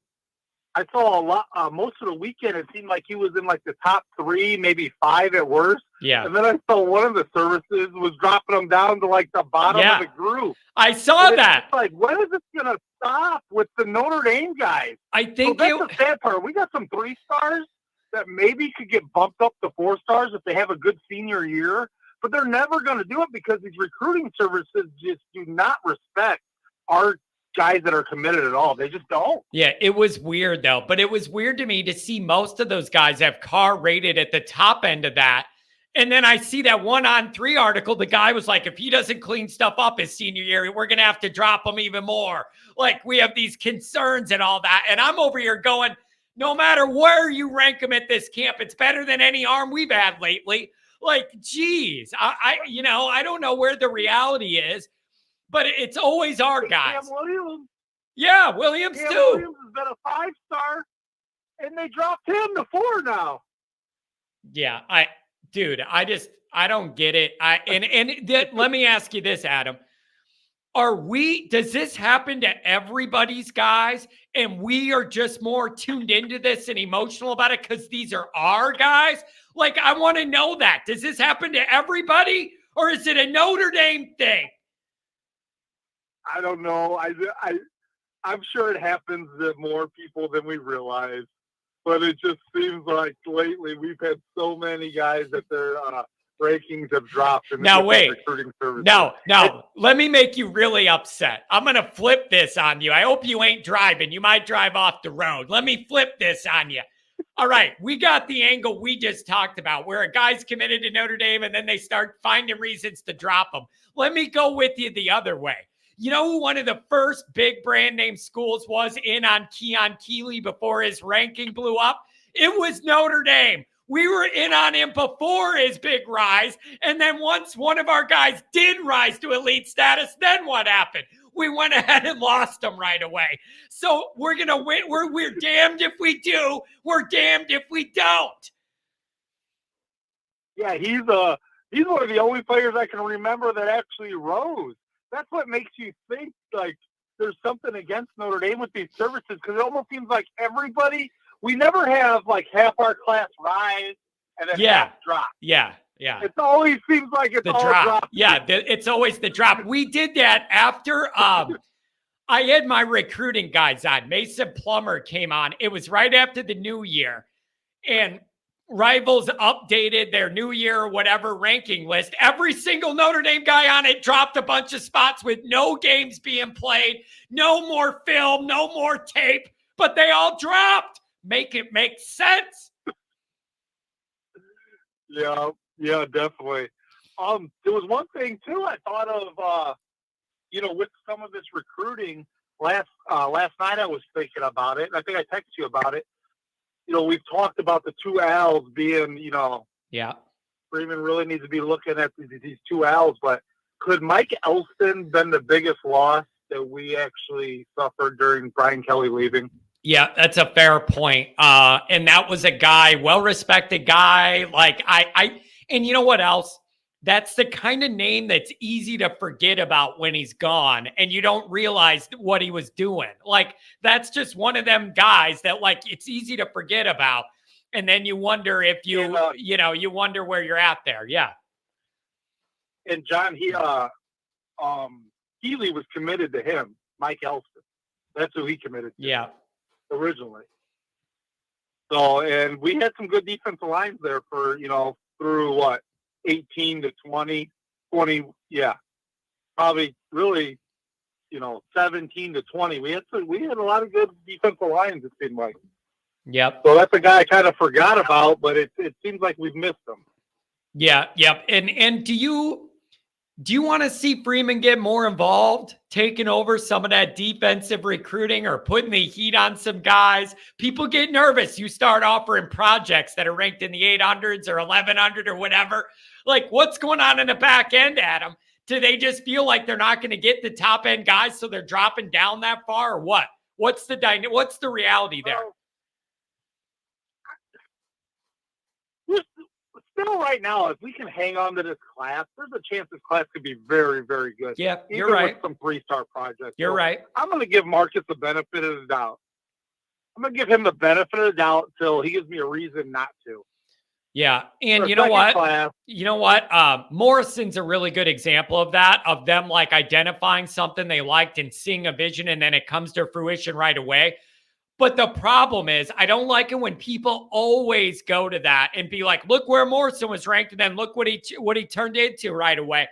I saw a lot, most of the weekend, it seemed like he was in like the top 3, maybe 5 at worst. Yeah. And then I saw one of the services was dropping them down to like the bottom of the group. I saw that. It's like, when is this going to stop with the Notre Dame guys? I think that's the sad part. We got some 3-stars that maybe could get bumped up to 4-stars if they have a good senior year, but they're never going to do it because these recruiting services just do not respect our guys that are committed at all. They just don't. Yeah, it was weird though. But it was weird to me to see most of those guys have Carr rated at the top end of that. And then I see that 1-on-3 article. The guy was like, if he doesn't clean stuff up his senior year, we're going to have to drop him even more. Like, we have these concerns and all that. And I'm over here going, no matter where you rank him at this camp, it's better than any arm we've had lately. Like, geez, I don't know where the reality is, but it's always our guys. Cam Williams. Yeah, Williams Cam too. Williams has been a 5-star, and they dropped him to 4 now. Yeah, I don't get it. Let me ask you this, Adam. Does this happen to everybody's guys and we are just more tuned into this and emotional about it because these are our guys? Like, I want to know that. Does this happen to everybody or is it a Notre Dame thing? I don't know. I'm sure it happens to more people than we realize, but it just seems like lately we've had so many guys that their rankings have dropped. Now wait, recruiting services. no, let me make you really upset. I'm going to flip this on you. I hope you ain't driving. You might drive off the road. Let me flip this on you. All right, we got the angle we just talked about where a guy's committed to Notre Dame and then they start finding reasons to drop him. Let me go with you the other way. You know who one of the first big brand name schools was in on Keon Keeley before his ranking blew up? It was Notre Dame. We were in on him before his big rise. And then once one of our guys did rise to elite status, then what happened? We went ahead and lost him right away. So we're going to win. We're damned if we do. We're damned if we don't. Yeah, he's one of the only players I can remember that actually rose. That's what makes you think like there's something against Notre Dame with these services, because it almost seems like everybody, we never have like half our class rise and then half drop. Yeah. Yeah. It always seems like it's The all drop. drop. Yeah. It's always the drop. We did that after I had my recruiting guys on. Mason Plummer came on. It was right after the new year. And Rivals updated their new year or whatever ranking list. Every single Notre Dame guy on it dropped a bunch of spots with no games being played, no more film, no more tape, but they all dropped. Make it make sense. Yeah, definitely. There was one thing too I thought of, with some of this recruiting last night I was thinking about it, and I think I texted you about it. We've talked about the two L's being, Yeah. Freeman really needs to be looking at these two L's, but could Mike Elston been the biggest loss that we actually suffered during Brian Kelly leaving? Yeah, that's a fair point. And that was a guy, well-respected guy. Like and you know what else? That's the kind of name that's easy to forget about when he's gone and you don't realize what he was doing. Like, that's just one of them guys that, like, it's easy to forget about. And then you wonder if you wonder where you're at there. Yeah. And John, Healy was committed to him, Mike Elston. That's who he committed to. Yeah. Originally. So, and we had some good defensive lines there for, through what, 18 to 20, yeah. Probably really, 17 to 20. We had a lot of good defensive lines, it seemed like. Yep. So that's a guy I kind of forgot about, but it seems like we've missed him. Yeah, yep. And do you want to see Freeman get more involved, taking over some of that defensive recruiting or putting the heat on some guys? People get nervous. You start offering projects that are ranked in the 800s or 1100 or whatever. Like, what's going on in the back end, Adam? Do they just feel like they're not going to get the top end guys, so they're dropping down that far, or what? What's the reality there? Still right now, if we can hang on to this class, there's a chance this class could be very, very good. Yeah, Even you're right. With some 3-star projects. You're right. I'm going to give Marcus the benefit of the doubt. I'm going to give him the benefit of the doubt till he gives me a reason not to. Yeah. And you know what? Morrison's a really good example of that, of them like identifying something they liked and seeing a vision, and then it comes to fruition right away. But the problem is, I don't like it when people always go to that and be like, look where Morrison was ranked, and then look what he turned into right away.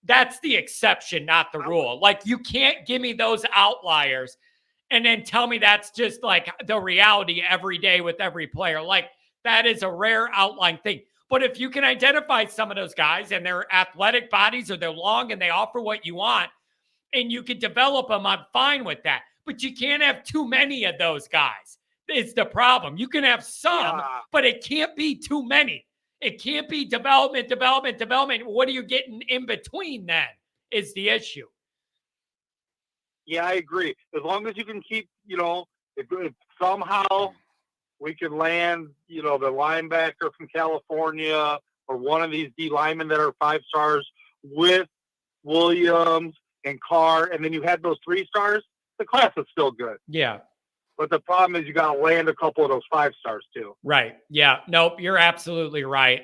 That's the exception, not the rule. Like, you can't give me those outliers and then tell me that's just like the reality every day with every player. Like, that is a rare outline thing. But if you can identify some of those guys and their athletic bodies or they're long and they offer what you want and you can develop them, I'm fine with that. But you can't have too many of those guys. It's the problem. You can have some, but it can't be too many. It can't be development. What are you getting in between then is the issue. Yeah, I agree. As long as you can keep, if somehow we can land, the linebacker from California or one of these D linemen that are 5 stars with Williams and Carr, and then you had those 3 stars, the class is still good. Yeah. But the problem is you got to land a couple of those 5 stars too. Right. Yeah. Nope. You're absolutely right.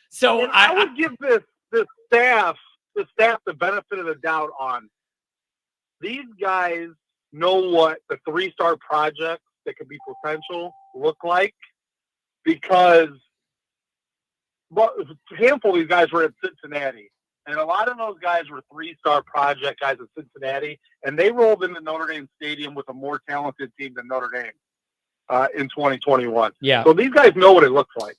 So I would give this staff the benefit of the doubt on these guys know what the 3-star projects that could be potential look like, because a handful of these guys were at Cincinnati. And a lot of those guys were 3-star project guys at Cincinnati, and they rolled into Notre Dame Stadium with a more talented team than Notre Dame in 2021. Yeah. So these guys know what it looks like.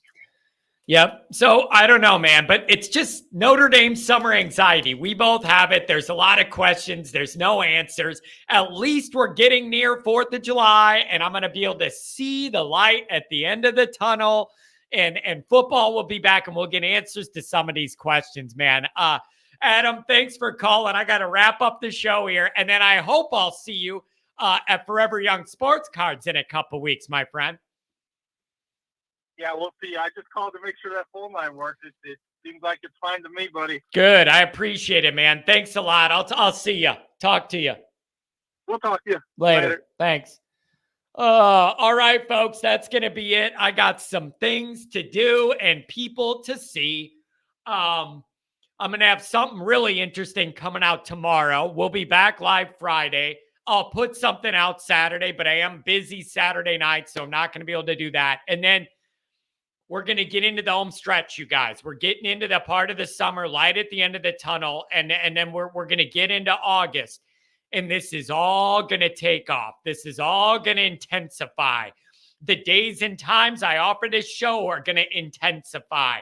Yep. So I don't know, man, but it's just Notre Dame summer anxiety. We both have it. There's a lot of questions. There's no answers. At least we're getting near 4th of July, and I'm going to be able to see the light at the end of the tunnel. And football will be back, and we'll get answers to some of these questions, man. Adam, thanks for calling. I got to wrap up the show here, and then I hope I'll see you at Forever Young Sports Cards in a couple weeks, my friend. Yeah, we'll see. I just called to make sure that phone line works. It seems like it's fine to me, buddy. Good. I appreciate it, man. Thanks a lot. I'll see you. Talk to you. We'll talk to you Later. Thanks. All right, folks, that's going to be it. I got some things to do and people to see. I'm going to have something really interesting coming out tomorrow. We'll be back live Friday. I'll put something out Saturday, but I am busy Saturday night, so I'm not going to be able to do that. And then we're going to get into the home stretch, you guys. We're getting into the part of the summer, light at the end of the tunnel, and then we're going to get into August. And this is all going to take off. This is all going to intensify. The days and times I offer this show are going to intensify.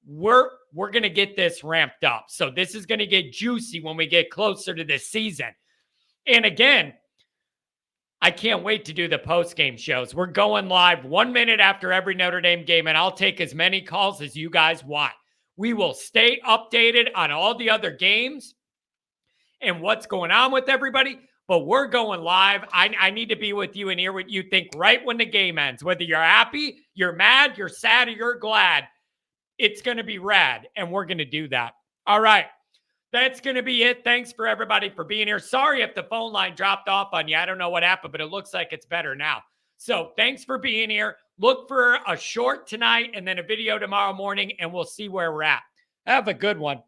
We're going to get this ramped up. So this is going to get juicy when we get closer to this season. And again, I can't wait to do the post-game shows. We're going live 1 minute after every Notre Dame game, and I'll take as many calls as you guys want. We will stay updated on all the other games and what's going on with everybody, but we're going live. I need to be with you and hear what you think right when the game ends. Whether you're happy, you're mad, you're sad, or you're glad, it's going to be rad, and we're going to do that. All right. That's going to be it. Thanks for everybody for being here. Sorry if the phone line dropped off on you. I don't know what happened, but it looks like it's better now. So thanks for being here. Look for a short tonight and then a video tomorrow morning, and we'll see where we're at. Have a good one.